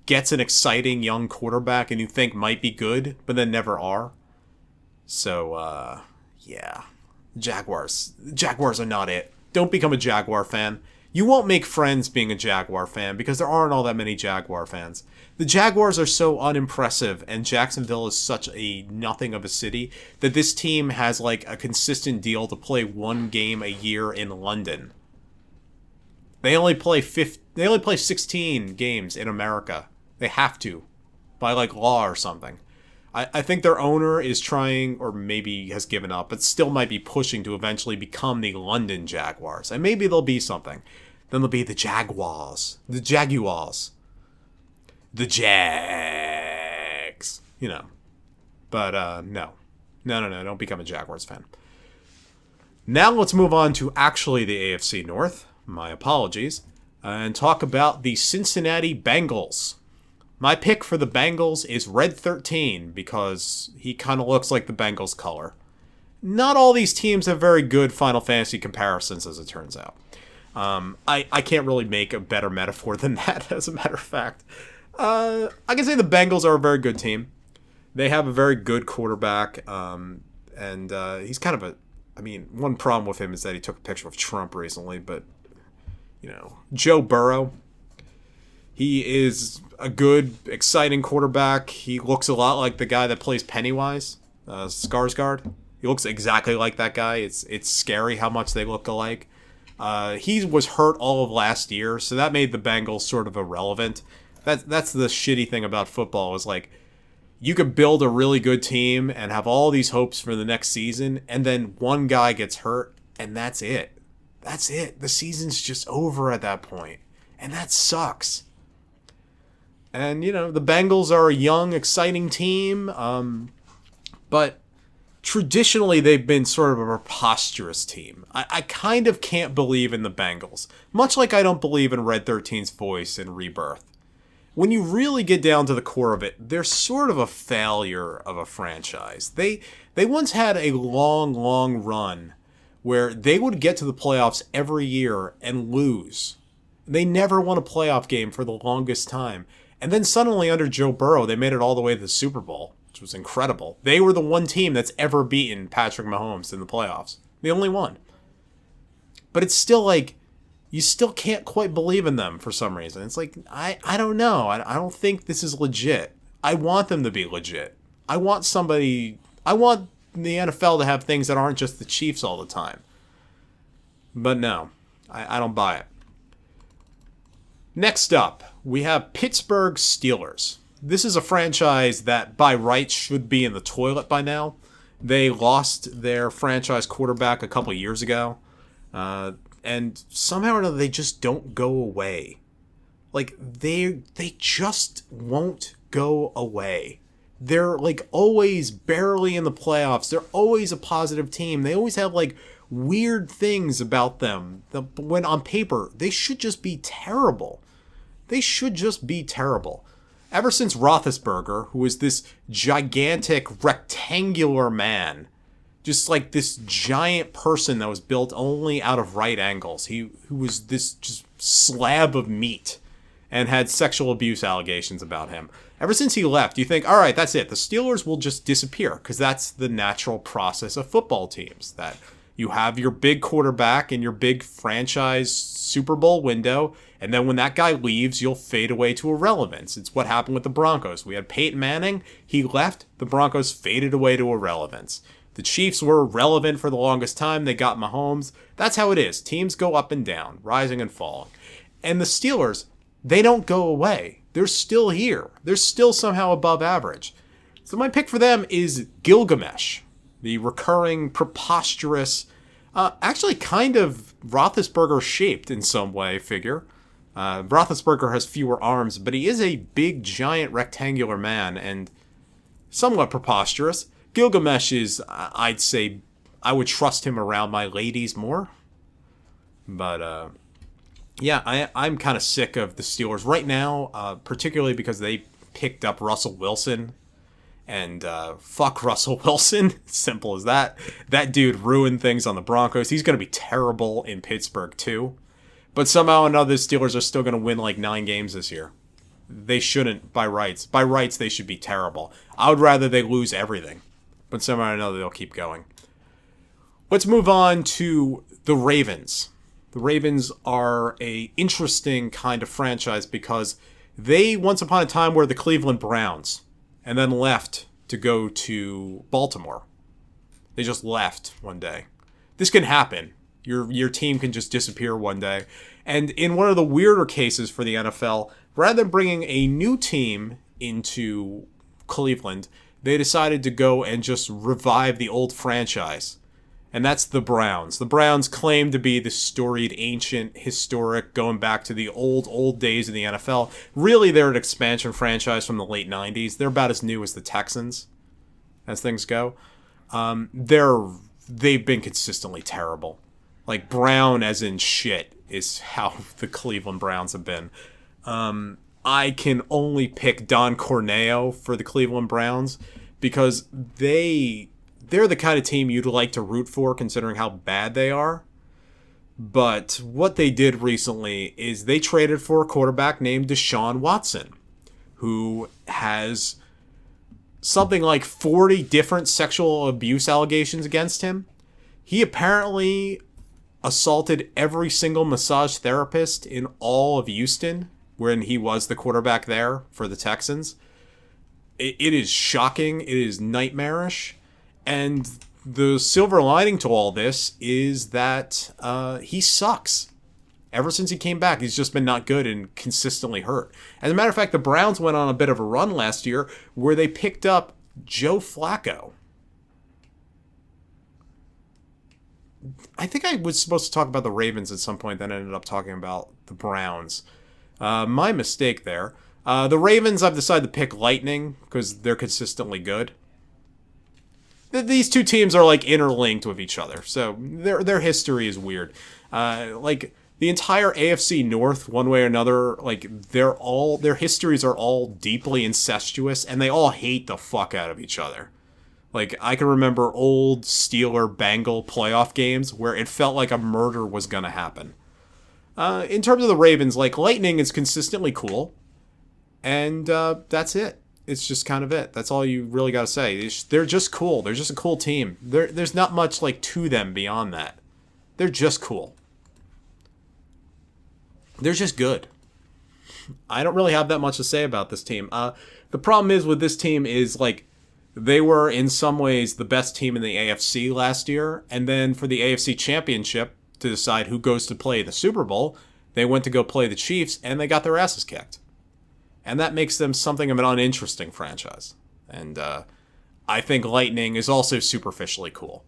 gets an exciting young quarterback and you think might be good, but then never are. So, yeah. Jaguars. Jaguars are not it. Don't become a Jaguar fan. You won't make friends being a Jaguar fan because there aren't all that many Jaguar fans. The Jaguars are so unimpressive and Jacksonville is such a nothing of a city that this team has, a consistent deal to play one game a year in London. They only play 16 games in America. They have to, by law or something. I think their owner is trying, or maybe has given up, but still might be pushing to eventually become the London Jaguars. And maybe they'll be something. Then they'll be the Jaguars. The Jaguars. The Jags. But, no. No, don't become a Jaguars fan. Now let's move on to actually the AFC North. My apologies. And talk about the Cincinnati Bengals. My pick for the Bengals is Red 13 because he kind of looks like the Bengals color. Not all these teams have very good Final Fantasy comparisons, as it turns out. I can't really make a better metaphor than that, as a matter of fact. I can say the Bengals are a very good team. They have a very good quarterback, and he's kind of one problem with him is that he took a picture of Trump recently, but, Joe Burrow. He is a good, exciting quarterback. He looks a lot like the guy that plays Pennywise, Skarsgård. He looks exactly like that guy. It's scary how much they look alike. He was hurt all of last year, so that made the Bengals sort of irrelevant. That's the shitty thing about football is you could build a really good team and have all these hopes for the next season, and then one guy gets hurt, and that's it. That's it. The season's just over at that point, and that sucks. And, the Bengals are a young, exciting team, but traditionally they've been sort of a preposterous team. I kind of can't believe in the Bengals, much like I don't believe in Red 13's voice in Rebirth. When you really get down to the core of it, they're sort of a failure of a franchise. They once had a long, long run where they would get to the playoffs every year and lose. They never won a playoff game for the longest time. And then suddenly under Joe Burrow, they made it all the way to the Super Bowl, which was incredible. They were the one team that's ever beaten Patrick Mahomes in the playoffs. The only one. But it's still like, you still can't quite believe in them for some reason. It's like, I don't know. I don't think this is legit. I want them to be legit. I want the NFL to have things that aren't just the Chiefs all the time. But no, I don't buy it. Next up, we have Pittsburgh Steelers. This is a franchise that by rights should be in the toilet by now. They lost their franchise quarterback a couple years ago. And somehow or another, they just don't go away. Like, they just won't go away. They're, like, always barely in the playoffs. They're always a positive team. They always have, like, weird things about them. When on paper, they should just be terrible. They should just be terrible. Ever since Roethlisberger, who was this gigantic, rectangular man, just like this giant person that was built only out of right angles. Who was this just slab of meat and had sexual abuse allegations about him. Ever since he left, you think, all right, that's it. The Steelers will just disappear because that's the natural process of football teams. That you have your big quarterback and your big franchise Super Bowl window, and then when that guy leaves, you'll fade away to irrelevance. It's what happened with the Broncos. We had Peyton Manning. He left. The Broncos faded away to irrelevance. The Chiefs were relevant for the longest time. They got Mahomes. That's how it is. Teams go up and down, rising and falling. And the Steelers, they don't go away. They're still here. They're still somehow above average. So my pick for them is Gilgamesh, the recurring, preposterous, actually kind of Roethlisberger-shaped in some way figure. Roethlisberger has fewer arms, but he is a big, giant, rectangular man and somewhat preposterous. Gilgamesh is, I'd say, I would trust him around my ladies more. But, yeah, I'm kind of sick of the Steelers right now, particularly because they picked up Russell Wilson. And fuck Russell Wilson. Simple as that. That dude ruined things on the Broncos. He's going to be terrible in Pittsburgh, too. But somehow or another, the Steelers are still going to win like 9 games this year. They shouldn't by rights. By rights, they should be terrible. I would rather they lose everything. But somehow or another, they'll keep going. Let's move on to the Ravens. The Ravens are a interesting kind of franchise because they once upon a time were the Cleveland Browns and then left to go to Baltimore. They just left one day. This can happen. Your team can just disappear one day. And in one of the weirder cases for the NFL, rather than bringing a new team into Cleveland, they decided to go and just revive the old franchise. And that's the Browns. The Browns claim to be the storied, ancient, historic, going back to the old days of the NFL. Really, they're an expansion franchise from the late 90s. They're about as new as the Texans, as things go. They've been consistently terrible. Like, brown as in shit is how the Cleveland Browns have been. I can only pick Don Corneo for the Cleveland Browns because they're the kind of team you'd like to root for considering how bad they are. But what they did recently is they traded for a quarterback named Deshaun Watson, who has something like 40 different sexual abuse allegations against him. He apparently assaulted every single massage therapist in all of Houston when he was the quarterback there for the Texans. It is shocking. It is nightmarish. And the silver lining to all this is that he sucks. Ever since he came back, he's just been not good and consistently hurt. As a matter of fact, the Browns went on a bit of a run last year where they picked up Joe Flacco. I think I was supposed to talk about the Ravens at some point, then I ended up talking about the Browns. My mistake there. The Ravens, I've decided to pick Lightning because they're consistently good. These two teams are like interlinked with each other, so their history is weird. Like the entire AFC North, one way or another, like their histories are all deeply incestuous, and they all hate the fuck out of each other. Like I can remember old Steeler-Bengal playoff games where it felt like a murder was gonna happen. In terms of the Ravens, like Lightning is consistently cool, and that's it. It's just kind of it. That's all you really got to say. They're just cool. They're just a cool team. There's not much like to them beyond that. They're just cool. They're just good. I don't really have that much to say about this team. The problem is with this team is like they were in some ways the best team in the AFC last year, and then for the AFC Championship to decide who goes to play the Super Bowl, they went to go play the Chiefs and they got their asses kicked. And that makes them something of an uninteresting franchise. And I think Lightning is also superficially cool.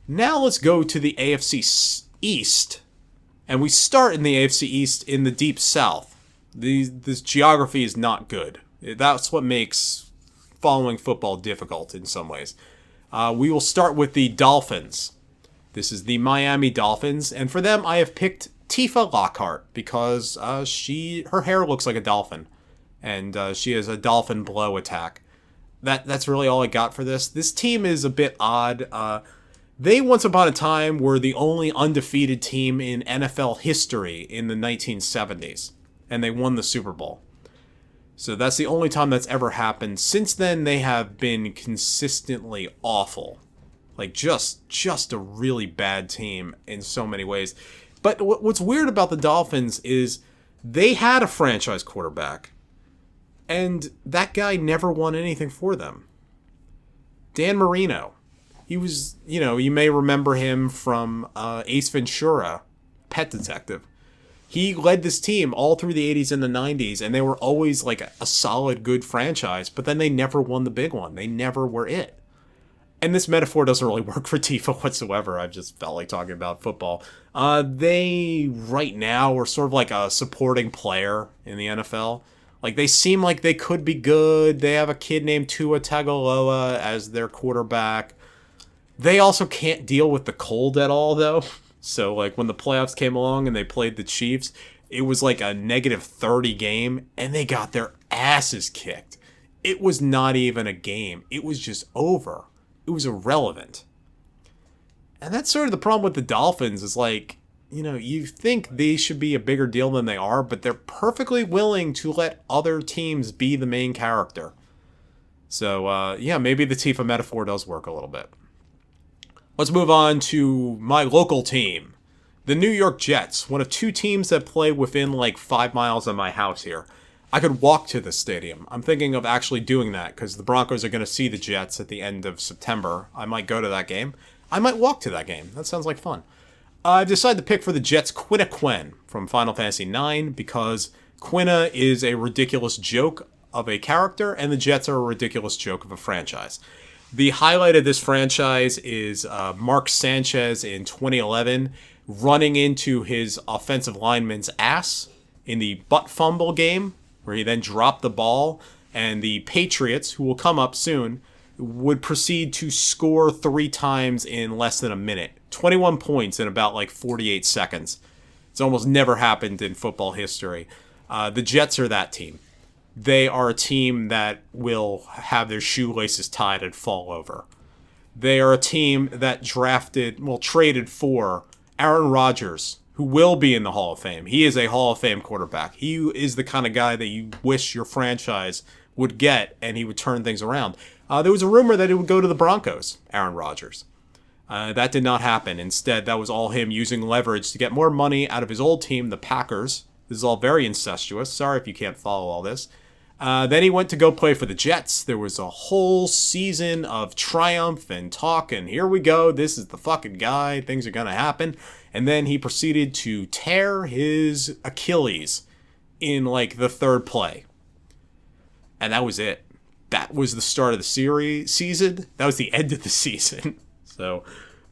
Now let's go to the AFC East. And we start in the AFC East in the Deep South. This geography is not good. That's what makes following football difficult in some ways. We will start with the Dolphins. This is the Miami Dolphins. And for them, I have picked Tifa Lockhart because her hair looks like a dolphin, and she has a dolphin blow attack. That's really all I got for this. This team is a bit odd. They once upon a time were the only undefeated team in NFL history in the 1970s, and they won the Super Bowl. So that's the only time that's ever happened. Since then, they have been consistently awful, like just a really bad team in so many ways. But what's weird about the Dolphins is they had a franchise quarterback, and that guy never won anything for them. Dan Marino. He was, you may remember him from Ace Ventura, Pet Detective. He led this team all through the 80s and the 90s, and they were always like a solid, good franchise, but then they never won the big one. They never were it. And this metaphor doesn't really work for Tifa whatsoever. I've just felt like talking about football. They, right now, are sort of like a supporting player in the NFL. Like, they seem like they could be good. They have a kid named Tua Tagovailoa as their quarterback. They also can't deal with the cold at all, though. So, like, when the playoffs came along and they played the Chiefs, it was like a -30 game, and they got their asses kicked. It was not even a game. It was just over. It was irrelevant. And that's sort of the problem with the Dolphins is like, you think they should be a bigger deal than they are, but they're perfectly willing to let other teams be the main character. So, maybe the Tifa metaphor does work a little bit. Let's move on to my local team, the New York Jets, one of two teams that play within like 5 miles of my house here. I could walk to the stadium. I'm thinking of actually doing that because the Broncos are going to see the Jets at the end of September. I might go to that game. I might walk to that game. That sounds like fun. I've decided to pick for the Jets Quinna Quinn from Final Fantasy IX because Quinna is a ridiculous joke of a character and the Jets are a ridiculous joke of a franchise. The highlight of this franchise is Mark Sanchez in 2011 running into his offensive lineman's ass in the butt fumble game, where he then dropped the ball, and the Patriots, who will come up soon, would proceed to score 3 times in less than a minute. 21 points in about like 48 seconds. It's almost never happened in football history. The Jets are that team. They are a team that will have their shoelaces tied and fall over. They are a team that traded for Aaron Rodgers, who will be in the Hall of Fame. He is a Hall of Fame quarterback. He is the kind of guy that you wish your franchise would get, and he would turn things around. There was a rumor that it would go to the Broncos, Aaron Rodgers. That did not happen. Instead, that was all him using leverage to get more money out of his old team, the Packers. This is all very incestuous. Sorry if you can't follow all this. Then he went to go play for the Jets. There was a whole season of triumph and talk, and here we go. This is the fucking guy. Things are going to happen. And then he proceeded to tear his Achilles in, like, the third play. And that was it. That was the start of the season. That was the end of the season. So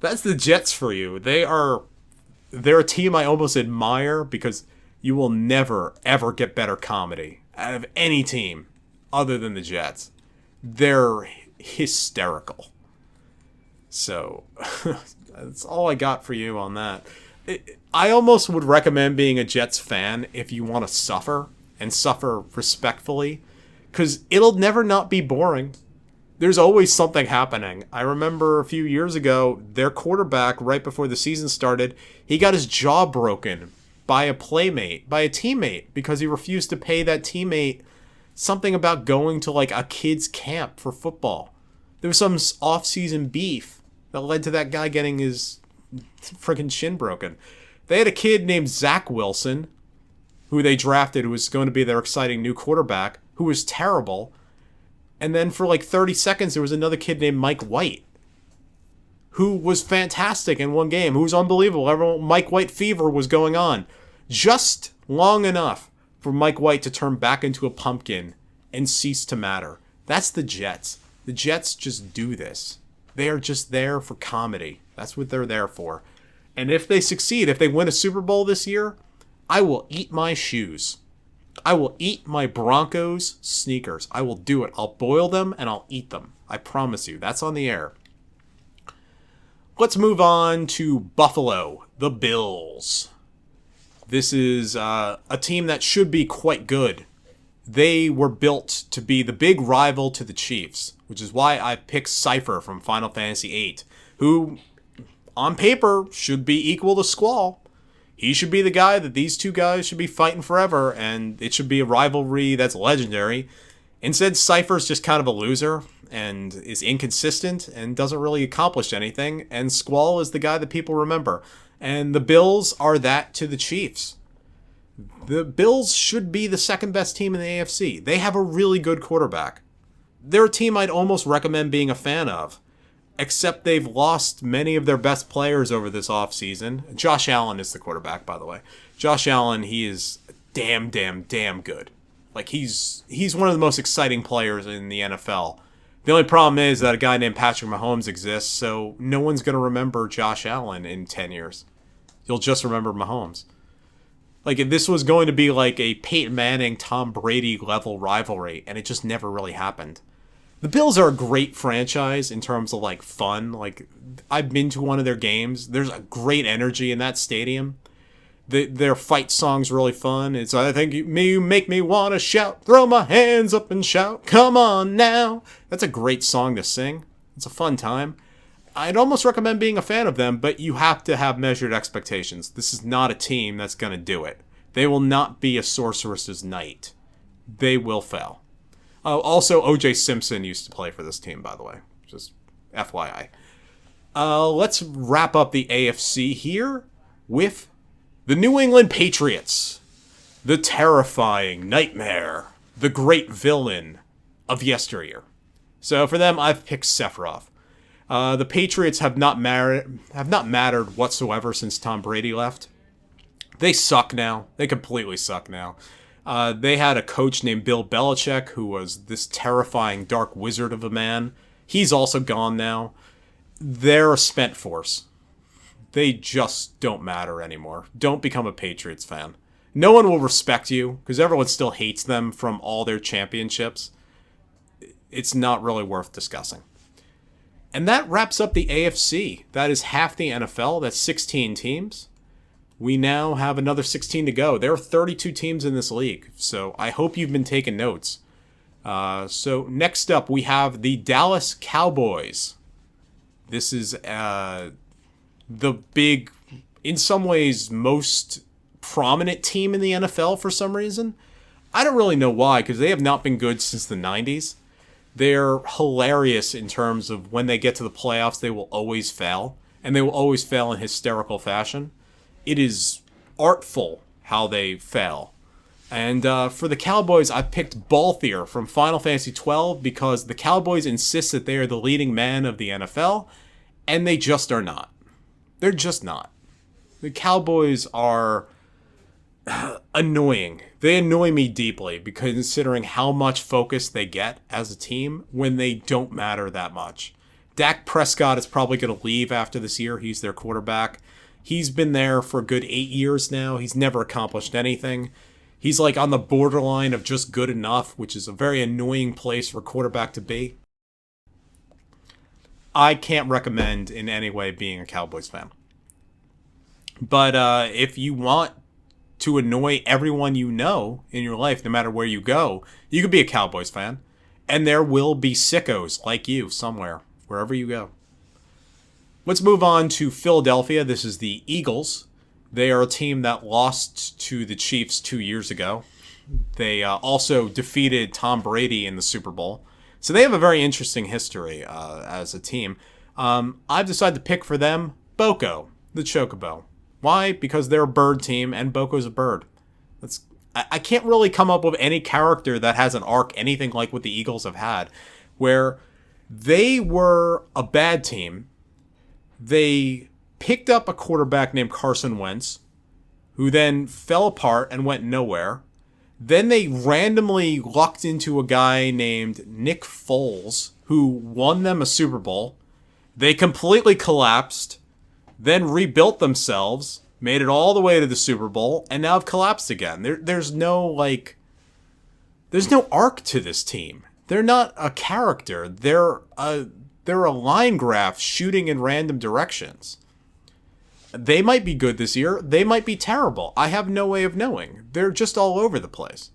that's the Jets for you. They're a team I almost admire because you will never, ever get better comedy out of any team other than the Jets. They're hysterical. So that's all I got for you on that. I almost would recommend being a Jets fan if you want to suffer and suffer respectfully, because it'll never not be boring. There's always something happening. I remember a few years ago, their quarterback, right before the season started, he got his jaw broken by a teammate, because he refused to pay that teammate something about going to, like, a kid's camp for football. There was some off-season beef that led to that guy getting his freaking shin broken. They had a kid named Zach Wilson, who they drafted, who was going to be their exciting new quarterback, who was terrible. And then for like 30 seconds, there was another kid named Mike White, who was fantastic in one game, who was unbelievable. Mike White fever was going on. Just long enough for Mike White to turn back into a pumpkin and cease to matter. That's the Jets. The Jets just do this. They are just there for comedy. That's what they're there for. And if they succeed, if they win a Super Bowl this year, I will eat my shoes. I will eat my Broncos sneakers. I will do it. I'll boil them and I'll eat them. I promise you. That's on the air. Let's move on to Buffalo, the Bills. This is a team that should be quite good. They were built to be the big rival to the Chiefs, which is why I picked Cypher from Final Fantasy VIII, who, on paper, should be equal to Squall. He should be the guy that these two guys should be fighting forever, and it should be a rivalry that's legendary. Instead, Cypher's just kind of a loser and is inconsistent and doesn't really accomplish anything, and Squall is the guy that people remember. And the Bills are that to the Chiefs. The Bills should be the second best team in the AFC. They have a really good quarterback. They're a team I'd almost recommend being a fan of, except they've lost many of their best players over this offseason. Josh Allen is the quarterback, by the way. Josh Allen, he is damn good. Like, he's one of the most exciting players in the NFL. The only problem is that a guy named Patrick Mahomes exists, so no one's going to remember Josh Allen in 10 years. You'll just remember Mahomes. Like, if this was going to be like a Peyton Manning, Tom Brady level rivalry, and it just never really happened. The Bills are a great franchise in terms of, like, fun. Like, I've been to one of their games. There's a great energy in that stadium. Their fight song's really fun. It's, I think you make me want to shout, throw my hands up and shout, come on now. That's a great song to sing. It's a fun time. I'd almost recommend being a fan of them, but you have to have measured expectations. This is not a team that's going to do it. They will not be a sorceress's knight. They will fail. Also, O.J. Simpson used to play for this team, by the way. Just FYI. Let's wrap up the AFC here with the New England Patriots. The terrifying nightmare. The great villain of yesteryear. So for them, I've picked Sephiroth. The Patriots have not mattered whatsoever since Tom Brady left. They suck now. They completely suck now. They had a coach named Bill Belichick who was this terrifying dark wizard of a man. He's also gone now. They're a spent force. They just don't matter anymore. Don't become a Patriots fan. No one will respect you because everyone still hates them from all their championships. It's not really worth discussing. And that wraps up the AFC. That is half the NFL. That's 16 teams. We now have another 16 to go. There are 32 teams in this league, so I hope you've been taking notes. So next up, we have the Dallas Cowboys. This is the big, in some ways, most prominent team in the NFL for some reason. I don't really know why, because they have not been good since the 90s. They're hilarious in terms of when they get to the playoffs, they will always fail, and they will always fail in hysterical fashion. It is artful how they fail. And for the Cowboys, I picked Balthier from Final Fantasy XII because the Cowboys insist that they are the leading man of the NFL, and they just are not. They're just not. The Cowboys are annoying. They annoy me deeply because considering how much focus they get as a team when they don't matter that much. Dak Prescott is probably going to leave after this year. He's their quarterback. He's been there for a good 8 years now. He's never accomplished anything. He's like on the borderline of just good enough, which is a very annoying place for a quarterback to be. I can't recommend in any way being a Cowboys fan. But if you want to annoy everyone you know in your life, no matter where you go, you could be a Cowboys fan. And there will be sickos like you somewhere, wherever you go. Let's move on to Philadelphia. This is the Eagles. They are a team that lost to the Chiefs 2 years ago. They also defeated Tom Brady in the Super Bowl. So they have a very interesting history as a team. I've decided to pick for them Boko, the Chocobo. Why? Because they're a bird team, and Boko's a bird. I can't really come up with any character that has an arc anything like what the Eagles have had, where they were a bad team. They picked up a quarterback named Carson Wentz, who then fell apart and went nowhere. Then they randomly lucked into a guy named Nick Foles, who won them a Super Bowl. They completely collapsed, then rebuilt themselves, made it all the way to the Super Bowl, and now have collapsed again. There's no arc to this team. They're not a character. They're a line graph shooting in random directions. They might be good this year. They might be terrible. I have no way of knowing. They're just all over the place.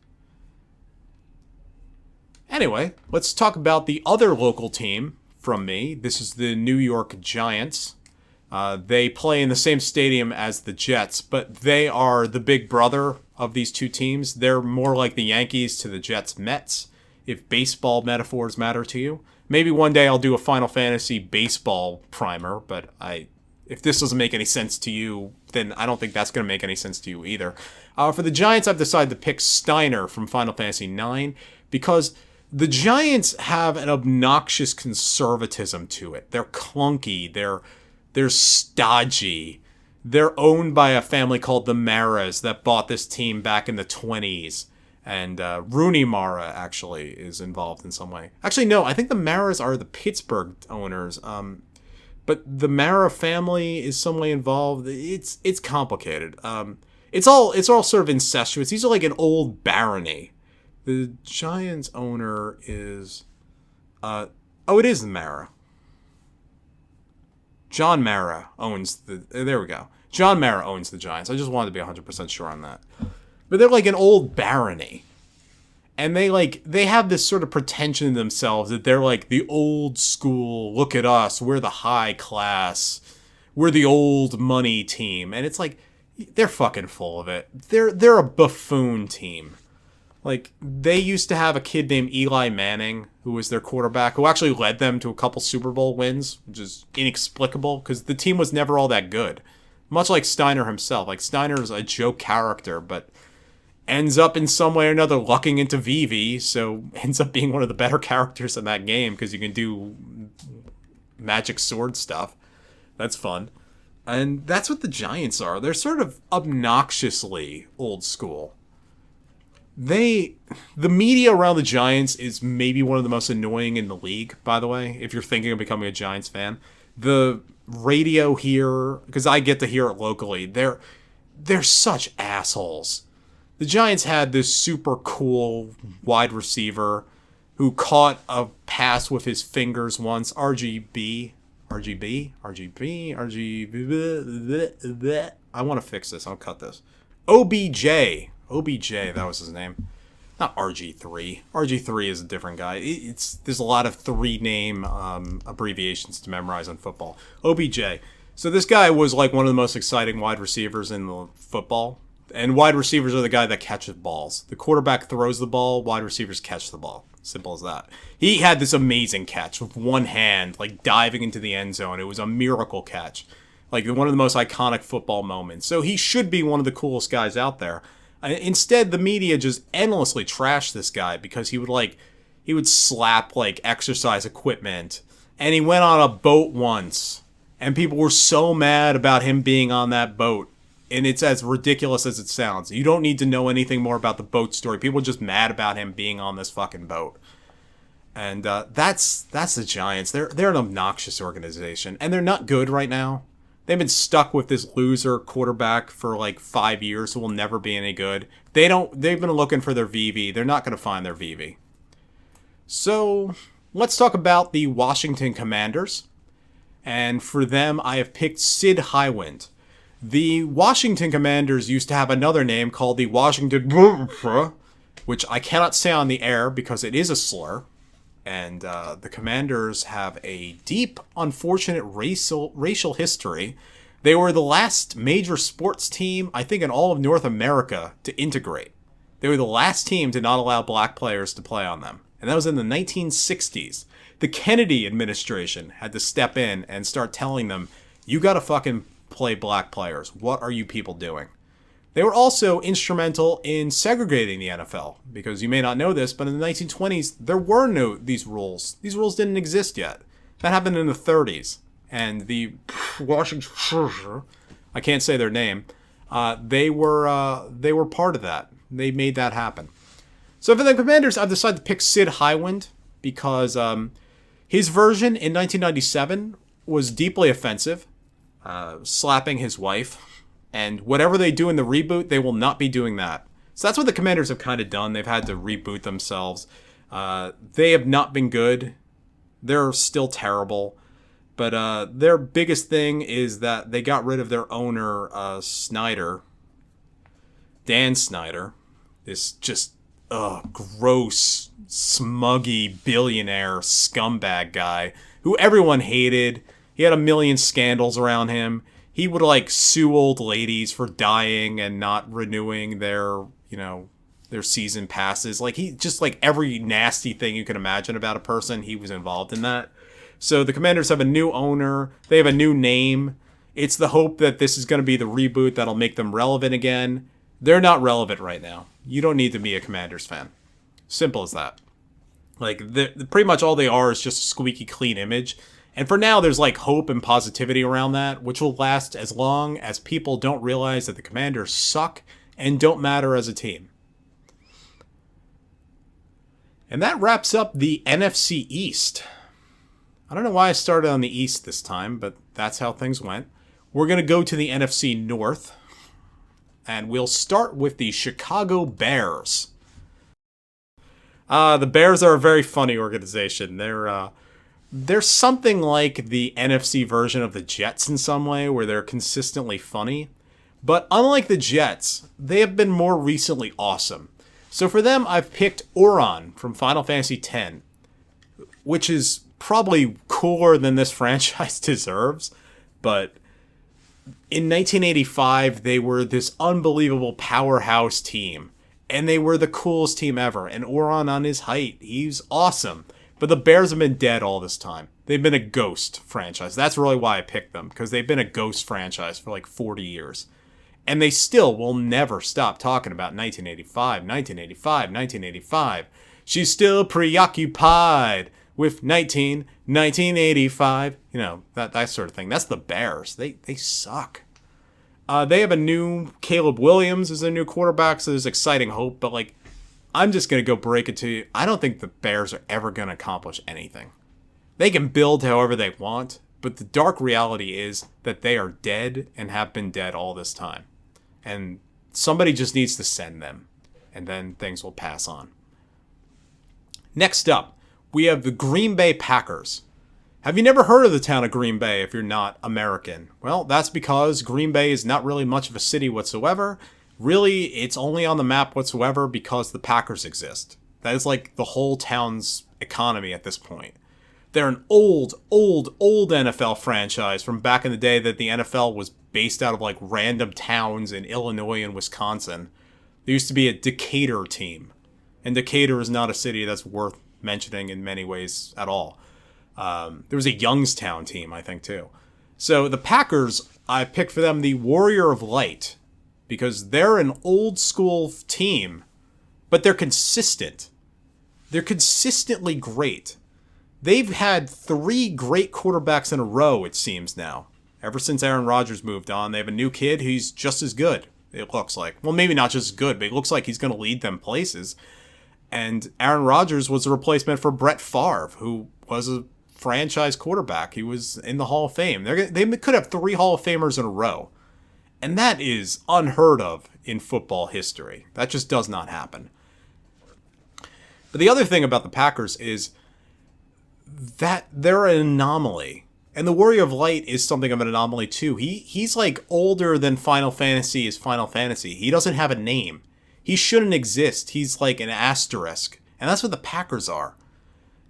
Anyway, let's talk about the other local team from me. This is the New York Giants. They play in the same stadium as the Jets, but they are the big brother of these two teams. They're more like the Yankees to the Jets Mets, if baseball metaphors matter to you. Maybe one day I'll do a Final Fantasy baseball primer, but if this doesn't make any sense to you, then I don't think that's going to make any sense to you either. For the Giants, I've decided to pick Steiner from Final Fantasy IX because the Giants have an obnoxious conservatism to it. They're clunky. They're stodgy. They're owned by a family called the Maras that bought this team back in the 20s. And Rooney Mara actually is involved in some way. Actually, no, I think the Maras are the Pittsburgh owners. But the Mara family is some way involved. It's complicated. It's all sort of incestuous. These are like an old barony. The Giants owner is it is the Mara. John Mara owns there we go. John Mara owns the Giants. I just wanted to be 100% sure on that. But they're like an old barony. And they have this sort of pretension in themselves that they're like the old school, look at us, we're the high class, we're the old money team. And it's like, they're fucking full of it. They're a buffoon team. Like, they used to have a kid named Eli Manning, who was their quarterback, who actually led them to a couple Super Bowl wins, which is inexplicable, because the team was never all that good. Much like Steiner himself. Like, Steiner's a joke character, but ends up in some way or another lucking into Vivi, so ends up being one of the better characters in that game, because you can do magic sword stuff. That's fun. And that's what the Giants are. They're sort of obnoxiously old school. The media around the Giants is maybe one of the most annoying in the league, by the way, if you're thinking of becoming a Giants fan. The radio here, because I get to hear it locally, they're such assholes. The Giants had this super cool wide receiver who caught a pass with his fingers once, RGB. I want to fix this. I'll cut this. OBJ, that was his name. Not RG3. RG3 is a different guy. There's a lot of three-name abbreviations to memorize on football. OBJ. So this guy was like one of the most exciting wide receivers in the football. And wide receivers are the guy that catches balls. The quarterback throws the ball, wide receivers catch the ball. Simple as that. He had this amazing catch with one hand, like diving into the end zone. It was a miracle catch. Like one of the most iconic football moments. So he should be one of the coolest guys out there. Instead, the media just endlessly trashed this guy because he would slap like exercise equipment, and he went on a boat once, and people were so mad about him being on that boat. And it's as ridiculous as it sounds. You don't need to know anything more about the boat story. People are just mad about him being on this fucking boat. And that's the Giants. They're an obnoxious organization, and they're not good right now. They've been stuck with this loser quarterback for like 5 years who will never be any good. They've been looking for their VV. They're not going to find their VV. So let's talk about the Washington Commanders. And for them, I have picked Sid Highwind. The Washington Commanders used to have another name called the Washington, which I cannot say on the air because it is a slur. And the Commanders have a deep, unfortunate racial history. They were the last major sports team, I think, in all of North America to integrate. They were the last team to not allow black players to play on them. And that was in the 1960s. The Kennedy administration had to step in and start telling them, you gotta fucking play black players. What are you people doing? They were also instrumental in segregating the NFL, because you may not know this, but in the 1920s, there were no these rules. These rules didn't exist yet. That happened in the 30s. And the Washington, I can't say their name, they were part of that. They made that happen. So for the Commanders, I've decided to pick Sid Highwind because his version in 1997 was deeply offensive, slapping his wife. And whatever they do in the reboot, they will not be doing that. So that's what the Commanders have kind of done. They've had to reboot themselves. They have not been good. They're still terrible. But their biggest thing is that they got rid of their owner, Snyder. Dan Snyder. This just gross, smuggy, billionaire scumbag guy who everyone hated. He had a million scandals around him. He would like sue old ladies for dying and not renewing their season passes. Like he just like every nasty thing you can imagine about a person, he was involved in that. So the Commanders have a new owner. They have a new name. It's the hope that this is going to be the reboot that'll make them relevant again. They're not relevant right now. You don't need to be a Commanders fan. Simple as that. Like pretty much all they are is just a squeaky clean image. And for now, there's like hope and positivity around that, which will last as long as people don't realize that the Commanders suck and don't matter as a team. And that wraps up the NFC East. I don't know why I started on the East this time, but that's how things went. We're going to go to the NFC North, and we'll start with the Chicago Bears. The Bears are a very funny organization. They're something like the NFC version of the Jets in some way, where they're consistently funny. But unlike the Jets, they have been more recently awesome. So for them, I've picked Auron from Final Fantasy X, which is probably cooler than this franchise deserves. But in 1985, they were this unbelievable powerhouse team. And they were the coolest team ever. And Auron on his height, he's awesome. But the Bears have been dead all this time. They've been a ghost franchise. That's really why I picked them, because they've been a ghost franchise for like 40 years. And they still will never stop talking about 1985, 1985, 1985. She's still preoccupied with 1985. You know, that sort of thing. That's the Bears. They suck. They have a new Caleb Williams as their new quarterback, so there's exciting hope. But like, I'm just going to go break it to you. I don't think the Bears are ever going to accomplish anything. They can build however they want, but the dark reality is that they are dead and have been dead all this time. And somebody just needs to send them, and then things will pass on. Next up, we have the Green Bay Packers. Have you never heard of the town of Green Bay if you're not American? Well, that's because Green Bay is not really much of a city whatsoever. Really, it's only on the map whatsoever because the Packers exist. That is like the whole town's economy at this point. They're an old NFL franchise from back in the day that the NFL was based out of like random towns in Illinois and Wisconsin. There used to be a Decatur team. And Decatur is not a city that's worth mentioning in many ways at all. There was a Youngstown team, I think, too. So the Packers, I picked for them the Warrior of Light, because they're an old school team, but they're consistent. They're consistently great. They've had 3 great quarterbacks in a row, it seems now. Ever since Aaron Rodgers moved on, they have a new kid who's just as good, it looks like. Well, maybe not just as good, but it looks like he's going to lead them places. And Aaron Rodgers was a replacement for Brett Favre, who was a franchise quarterback. He was in the Hall of Fame. They could have 3 Hall of Famers in a row. And that is unheard of in football history. That just does not happen. But the other thing about the Packers is that they're an anomaly. And the Warrior of Light is something of an anomaly too. He's like older than Final Fantasy is Final Fantasy. He doesn't have a name. He shouldn't exist. He's like an asterisk. And that's what the Packers are.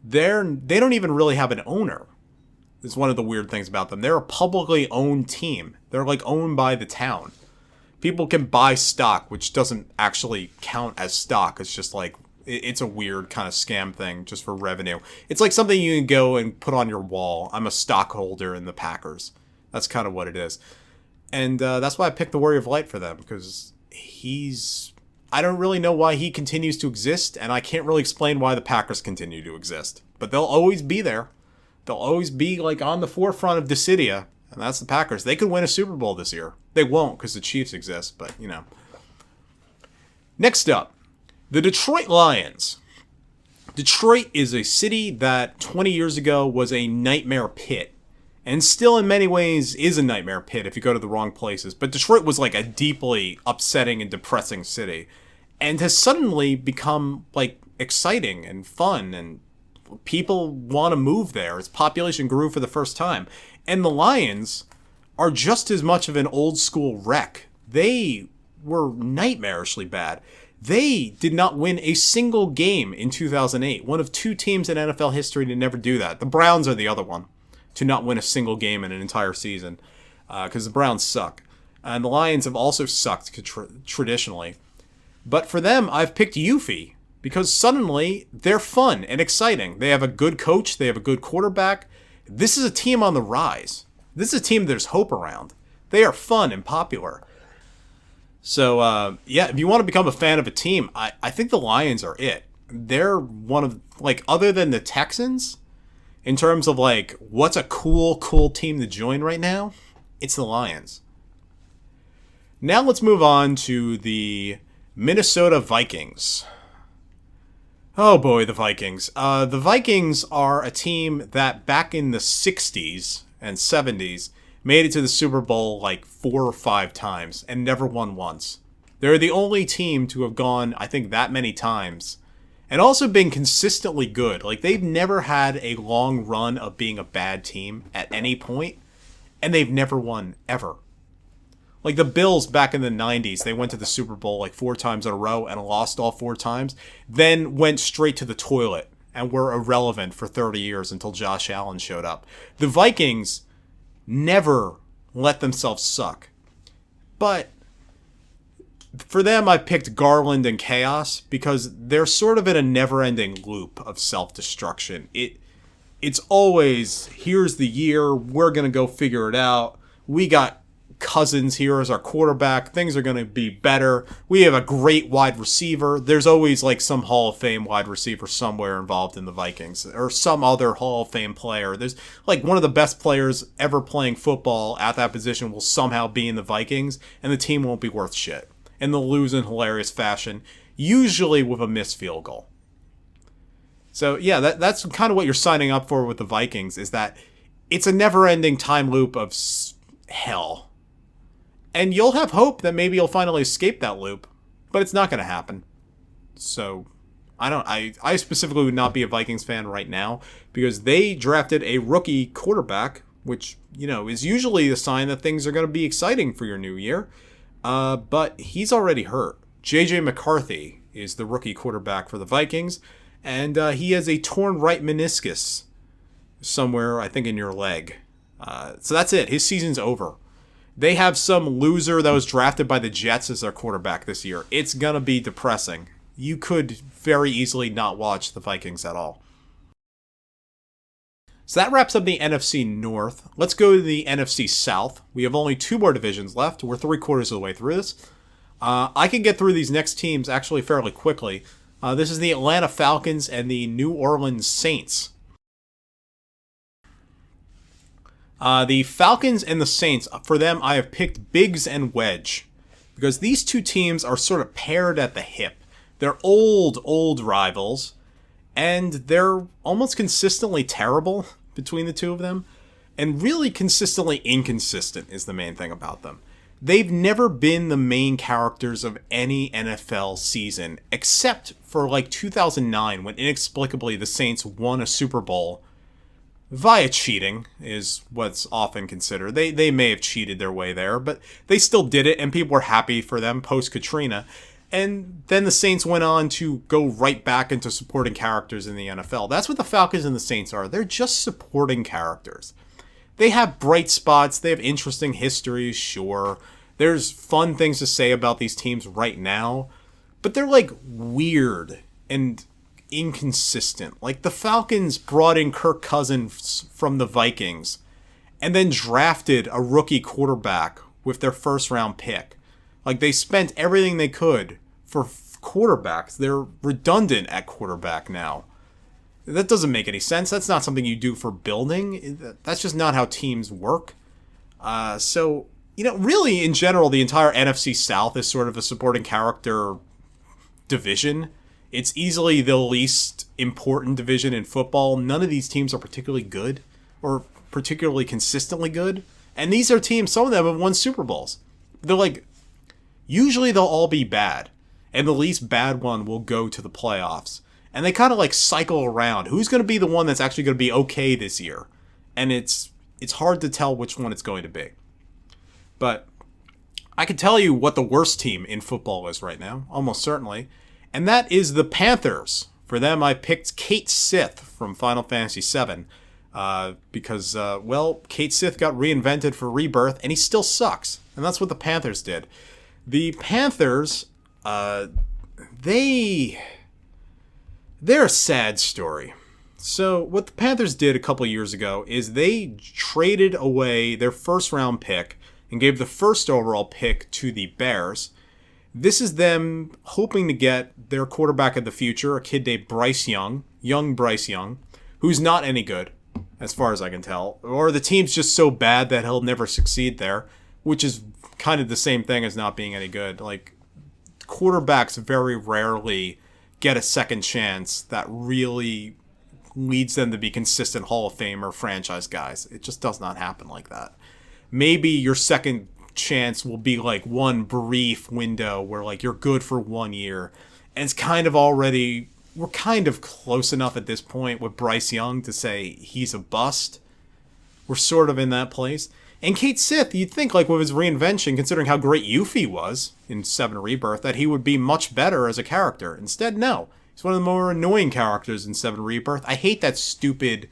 They don't even really have an owner. It's one of the weird things about them. They're a publicly owned team. They're like owned by the town. People can buy stock, which doesn't actually count as stock. It's just like, it's a weird kind of scam thing just for revenue. It's like something you can go and put on your wall. I'm a stockholder in the Packers. That's kind of what it is. And that's why I picked the Warrior of Light for them, because I don't really know why he continues to exist, and I can't really explain why the Packers continue to exist. But they'll always be there. They'll always be like on the forefront of Dissidia, and that's the Packers. They could win a Super Bowl this year. They won't because the Chiefs exist, but you know. Next up, the Detroit Lions. Detroit is a city that 20 years ago was a nightmare pit, and still in many ways is a nightmare pit if you go to the wrong places. But Detroit was like a deeply upsetting and depressing city, and has suddenly become like exciting and fun, and people want to move there. Its population grew for the first time. And the Lions are just as much of an old school wreck. They were nightmarishly bad. They did not win a single game in 2008. One of 2 teams in NFL history to never do that. The Browns are the other one to not win a single game in an entire season, because the Browns suck. And the Lions have also sucked traditionally. But for them, I've picked Yuffie, because suddenly they're fun and exciting. They have a good coach. They have a good quarterback. This is a team on the rise. This is a team there's hope around. They are fun and popular. So, yeah, if you want to become a fan of a team, I think the Lions are it. They're one of, like, other than the Texans, in terms of, like, what's a cool team to join right now, it's the Lions. Now let's move on to the Minnesota Vikings. Oh boy, the Vikings. The Vikings are a team that back in the 60s and 70s made it to the Super Bowl like 4 or 5 times and never won once. They're the only team to have gone, I think, that many times. And also been consistently good. Like, they've never had a long run of being a bad team at any point. And they've never won, ever. Like the Bills back in the 90s, they went to the Super Bowl like 4 times in a row and lost all 4 times. Then went straight to the toilet and were irrelevant for 30 years until Josh Allen showed up. The Vikings never let themselves suck. But for them, I picked Garland and Chaos because they're sort of in a never-ending loop of self-destruction. It's always, here's the year, we're going to go figure it out. We got Cousins here as our quarterback. Things are going to be better. We have a great wide receiver. There's always like some Hall of Fame wide receiver somewhere involved in the Vikings, or some other Hall of Fame player. There's like one of the best players ever playing football at that position will somehow be in the Vikings, and the team won't be worth shit. And they'll lose in hilarious fashion, usually with a missed field goal. So yeah, that's kind of what you're signing up for with the Vikings, is that it's a never-ending time loop of hell. And you'll have hope that maybe you'll finally escape that loop, but it's not going to happen. So, I specifically would not be a Vikings fan right now, because they drafted a rookie quarterback, which, you know, is usually a sign that things are going to be exciting for your new year. But he's already hurt. J.J. McCarthy is the rookie quarterback for the Vikings, and he has a torn right meniscus somewhere, I think, in your leg. So that's it. His season's over. They have some loser that was drafted by the Jets as their quarterback this year. It's going to be depressing. You could very easily not watch the Vikings at all. So that wraps up the NFC North. Let's go to the NFC South. We have only 2 more divisions left. We're 3/4 of the way through this. I can get through these next teams actually fairly quickly. This is the Atlanta Falcons and the New Orleans Saints. The Falcons and the Saints, for them, I have picked Biggs and Wedge. Because these two teams are sort of paired at the hip. They're old rivals. And they're almost consistently terrible between the two of them. And really consistently inconsistent is the main thing about them. They've never been the main characters of any NFL season, except for like 2009, when inexplicably the Saints won a Super Bowl via cheating, is what's often considered. They may have cheated their way there, but they still did it, and people were happy for them post-Katrina. And then the Saints went on to go right back into supporting characters in the NFL. That's what the Falcons and the Saints are. They're just supporting characters. They have bright spots. They have interesting histories, sure. There's fun things to say about these teams right now. But they're like weird and inconsistent. Like the Falcons brought in Kirk Cousins from the Vikings and then drafted a rookie quarterback with their first round pick. Like they spent everything they could for quarterbacks. They're redundant at quarterback now. That doesn't make any sense. That's not something you do for building. That's just not how teams work. So, really in general, the entire NFC South is sort of a supporting character division. It's easily the least important division in football. None of these teams are particularly good or particularly consistently good. And these are teams, some of them have won Super Bowls. They're like, usually they'll all be bad. And the least bad one will go to the playoffs. And they kind of like cycle around. Who's going to be the one that's actually going to be okay this year? And it's hard to tell which one it's going to be. But I can tell you what the worst team in football is right now, almost certainly. And that is the Panthers. For them, I picked Kate Sith from Final Fantasy VII. Because Kate Sith got reinvented for Rebirth, and he still sucks. And that's what the Panthers did. The Panthers, they're a sad story. So what the Panthers did a couple years ago is they traded away their first round pick and gave the first overall pick to the Bears. This is them hoping to get their quarterback of the future, a kid named Bryce Young, Bryce Young, who's not any good, as far as I can tell. Or the team's just so bad that he'll never succeed there, which is kind of the same thing as not being any good. Like, quarterbacks very rarely get a second chance that really leads them to be consistent Hall of Fame or franchise guys. It just does not happen like that. Maybe your second chance will be like one brief window where like you're good for 1 year. And it's kind of already, we're kind of close enough at this point with Bryce Young to say he's a bust. We're sort of in that place. And Kate Sith, you'd think like with his reinvention, considering how great Yuffie was in 7 Rebirth, that he would be much better as a character. Instead, no. He's one of the more annoying characters in 7 Rebirth. I hate that stupid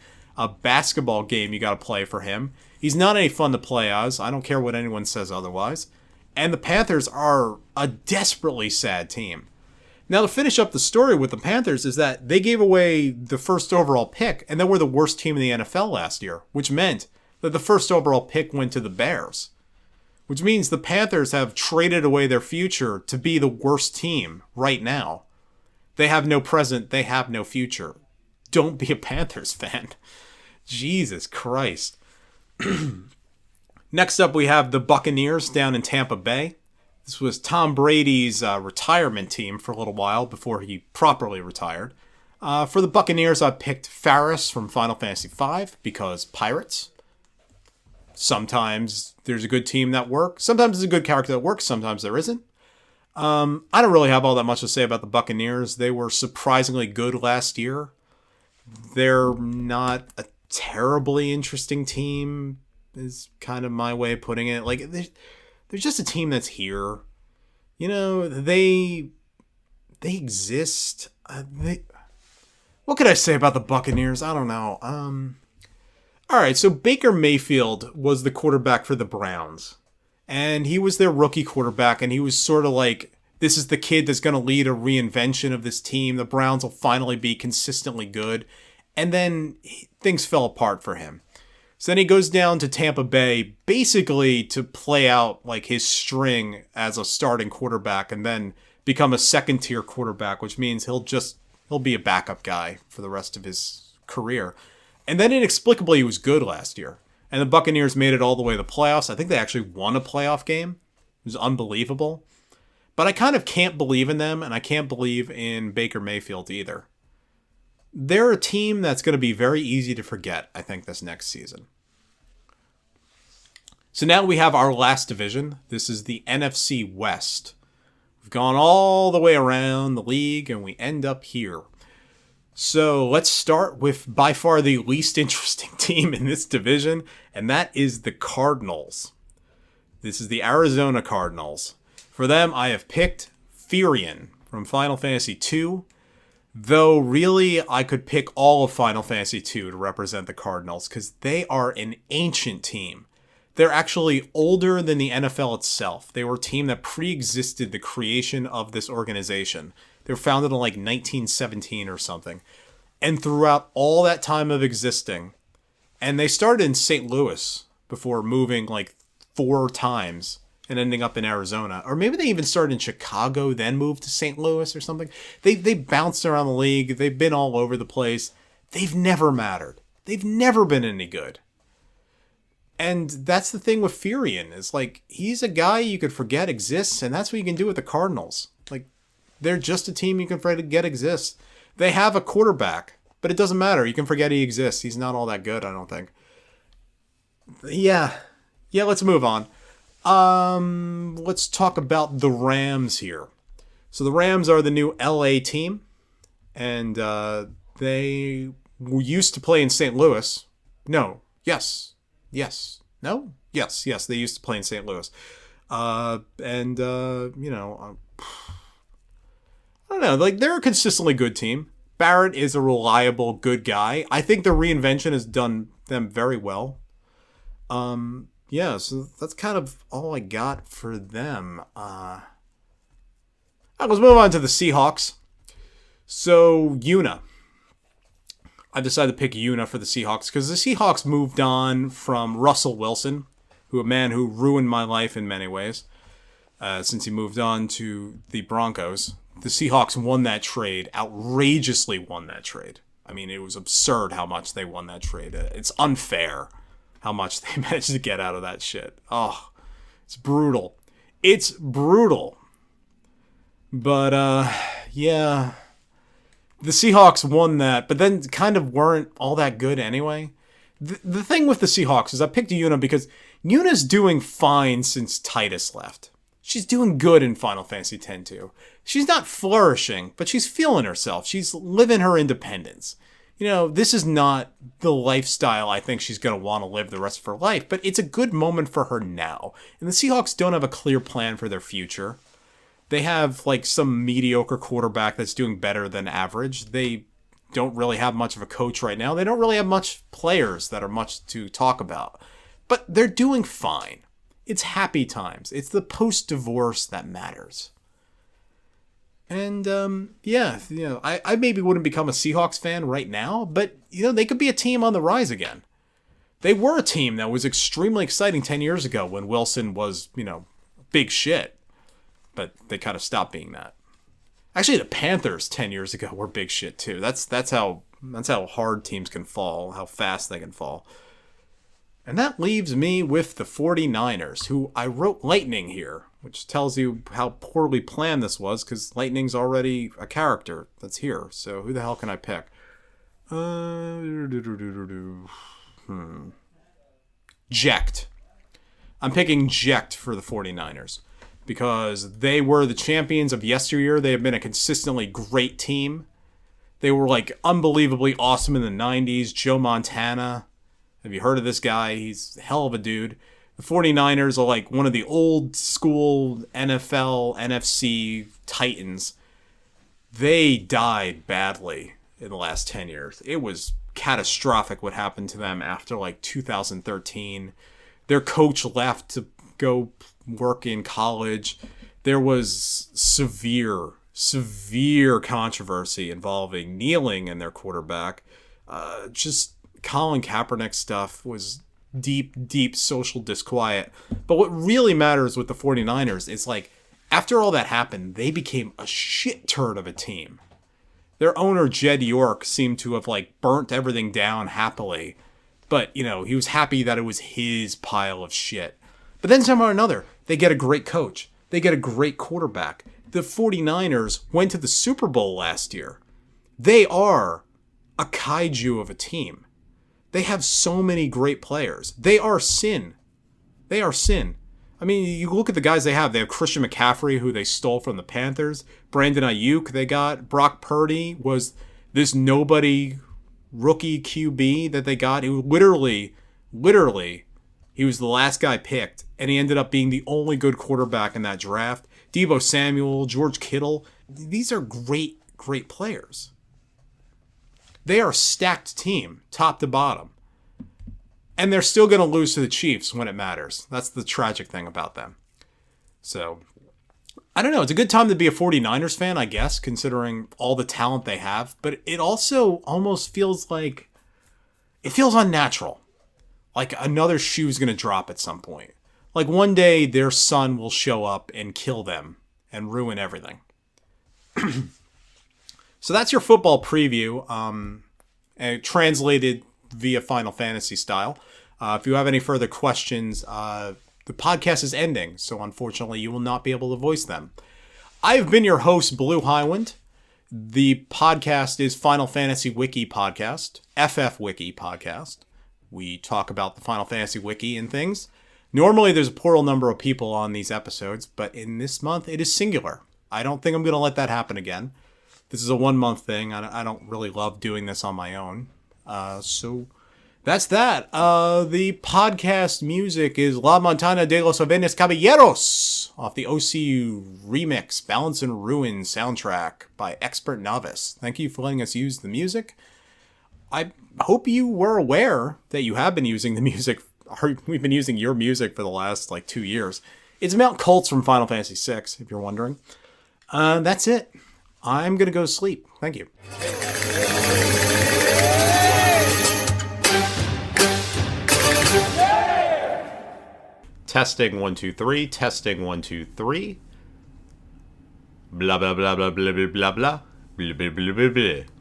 basketball game you gotta play for him. He's not any fun to play as. I don't care what anyone says otherwise. And the Panthers are a desperately sad team. Now, to finish up the story with the Panthers is that they gave away the first overall pick, and they were the worst team in the NFL last year, which meant that the first overall pick went to the Bears. Which means the Panthers have traded away their future to be the worst team right now. They have no present, they have no future. Don't be a Panthers fan. Jesus Christ. Next up, we have the Buccaneers down in Tampa Bay. This was Tom Brady's retirement team for a little while before he properly retired. For the Buccaneers, I picked Faris from Final Fantasy V because pirates. Sometimes there's a good team that works. Sometimes there's a good character that works. Sometimes there isn't. I don't really have all that much to say about the Buccaneers. They were surprisingly good last year. They're not a terribly interesting team, is kind of my way of putting it. Like, they're just a team that's here. They exist. What could I say about the Buccaneers? I don't know. All right, so Baker Mayfield was the quarterback for the Browns. And he was their rookie quarterback, and he was sort of like, this is the kid that's going to lead a reinvention of this team. The Browns will finally be consistently good. And then things fell apart for him. So then he goes down to Tampa Bay basically to play out like his string as a starting quarterback and then become a second-tier quarterback, which means he'll be a backup guy for the rest of his career. And then inexplicably he was good last year. And the Buccaneers made it all the way to the playoffs. I think they actually won a playoff game. It was unbelievable. But I kind of can't believe in them, and I can't believe in Baker Mayfield either. They're a team that's going to be very easy to forget, I think, this next season. So now we have our last division. This is the NFC West. We've gone all the way around the league, and we end up here. So let's start with by far the least interesting team in this division, and that is the Cardinals. This is the Arizona Cardinals. For them, I have picked Firion from Final Fantasy II, though really I could pick all of Final Fantasy II to represent the Cardinals because they are an ancient team. They're actually older than the NFL itself. They were a team that pre-existed the creation of this organization. They were founded in like 1917 or something. And throughout all that time of existing, and they started in St. Louis before moving like 4 times and ending up in Arizona. Or maybe they even started in Chicago, then moved to St. Louis or something. They bounced around the league. They've been all over the place. They've never mattered. They've never been any good. And that's the thing with Firion, is like, he's a guy you could forget exists, and that's what you can do with the Cardinals. Like, they're just a team you can forget exists. They have a quarterback, but it doesn't matter. You can forget he exists. He's not all that good, I don't think. Yeah, let's move on. Let's talk about the Rams here. So the Rams are the new LA team, and they used to play in St. Louis. No, yes, no, yes, they used to play in St. Louis. I don't know, like, they're a consistently good team. Barrett is a reliable, good guy. I think the reinvention has done them very well. So that's kind of all I got for them. Let's move on to the Seahawks. So, Una. I decided to pick Una for the Seahawks because the Seahawks moved on from Russell Wilson, a man who ruined my life in many ways, since he moved on to the Broncos. The Seahawks won that trade, outrageously won that trade. I mean, it was absurd how much they won that trade. It's unfair how much they managed to get out of that shit. Oh, it's brutal. It's brutal. But, yeah, the Seahawks won that, but then kind of weren't all that good anyway. The thing with the Seahawks is I picked Una because Una's doing fine since Titus left. She's doing good in Final Fantasy X too. She's not flourishing, but she's feeling herself. She's living her independence. You know, this is not the lifestyle I think she's going to want to live the rest of her life, but it's a good moment for her now. And the Seahawks don't have a clear plan for their future. They have, like, some mediocre quarterback that's doing better than average. They don't really have much of a coach right now. They don't really have much players that are much to talk about. But they're doing fine. It's happy times. It's the post-divorce that matters. And, I maybe wouldn't become a Seahawks fan right now, but, they could be a team on the rise again. They were a team that was extremely exciting 10 years ago when Wilson was, big shit. But they kind of stopped being that. Actually, the Panthers 10 years ago were big shit too. That's how hard teams can fall, how fast they can fall. And that leaves me with the 49ers, who I wrote Lightning here, which tells you how poorly planned this was, because Lightning's already a character that's here. So who the hell can I pick? Jecht. I'm picking Jecht for the 49ers. Because they were the champions of yesteryear. They have been a consistently great team. They were, like, unbelievably awesome in the 90s. Joe Montana. Have you heard of this guy? He's a hell of a dude. The 49ers are, like, one of the old school NFL, NFC titans. They died badly in the last 10 years. It was catastrophic what happened to them after, like, 2013. Their coach left to go work in college. There was severe controversy involving kneeling in their quarterback. Just Colin Kaepernick stuff was deep social disquiet. But what really matters with the 49ers is, like, after all that happened, they became a shit turd of a team. Their owner, Jed York, seemed to have, like, burnt everything down happily. But, you know, he was happy that it was his pile of shit. But then somehow or another, they get a great coach. They get a great quarterback. The 49ers went to the Super Bowl last year. They are a kaiju of a team. They have so many great players. They are sin. They are sin. I mean, you look at the guys they have. They have Christian McCaffrey, who they stole from the Panthers. Brandon Ayuk they got. Brock Purdy was this nobody rookie QB that they got. He literally, he was the last guy picked. And he ended up being the only good quarterback in that draft. Deebo Samuel, George Kittle. These are great players. They are a stacked team, top to bottom. And they're still going to lose to the Chiefs when it matters. That's the tragic thing about them. So, I don't know. It's a good time to be a 49ers fan, I guess, considering all the talent they have. But it also almost feels like... it feels unnatural. Like another shoe's going to drop at some point. Like one day their son will show up and kill them and ruin everything. So that's your football preview, translated via Final Fantasy style. If you have any further questions, the podcast is ending, so unfortunately you will not be able to voice them. I've been your host, BlueHighwind. The podcast is Final Fantasy Wiki Podcast, FFWiki Podcast. We talk about the Final Fantasy Wiki and things. Normally there's a plural number of people on these episodes, but in this month it is singular. I don't think I'm going to let that happen again. This is a 1 month thing. I don't really love doing this on my own. So that's that. The podcast music is La Montana de los Jovenes Caballeros off the OCU remix Balance and Ruin soundtrack by XPRTNovice. Thank you for letting us use the music. I hope you were aware that you have been using the music. We've been using your music for the last 2 years. It's about Koltz from Final Fantasy VI, if you're wondering. That's it. I'm going to go to sleep. Thank you. Testing 1 2 3. Testing 1 2 3. Blah blah blah blah blah blah blah blah blah blah blah blah.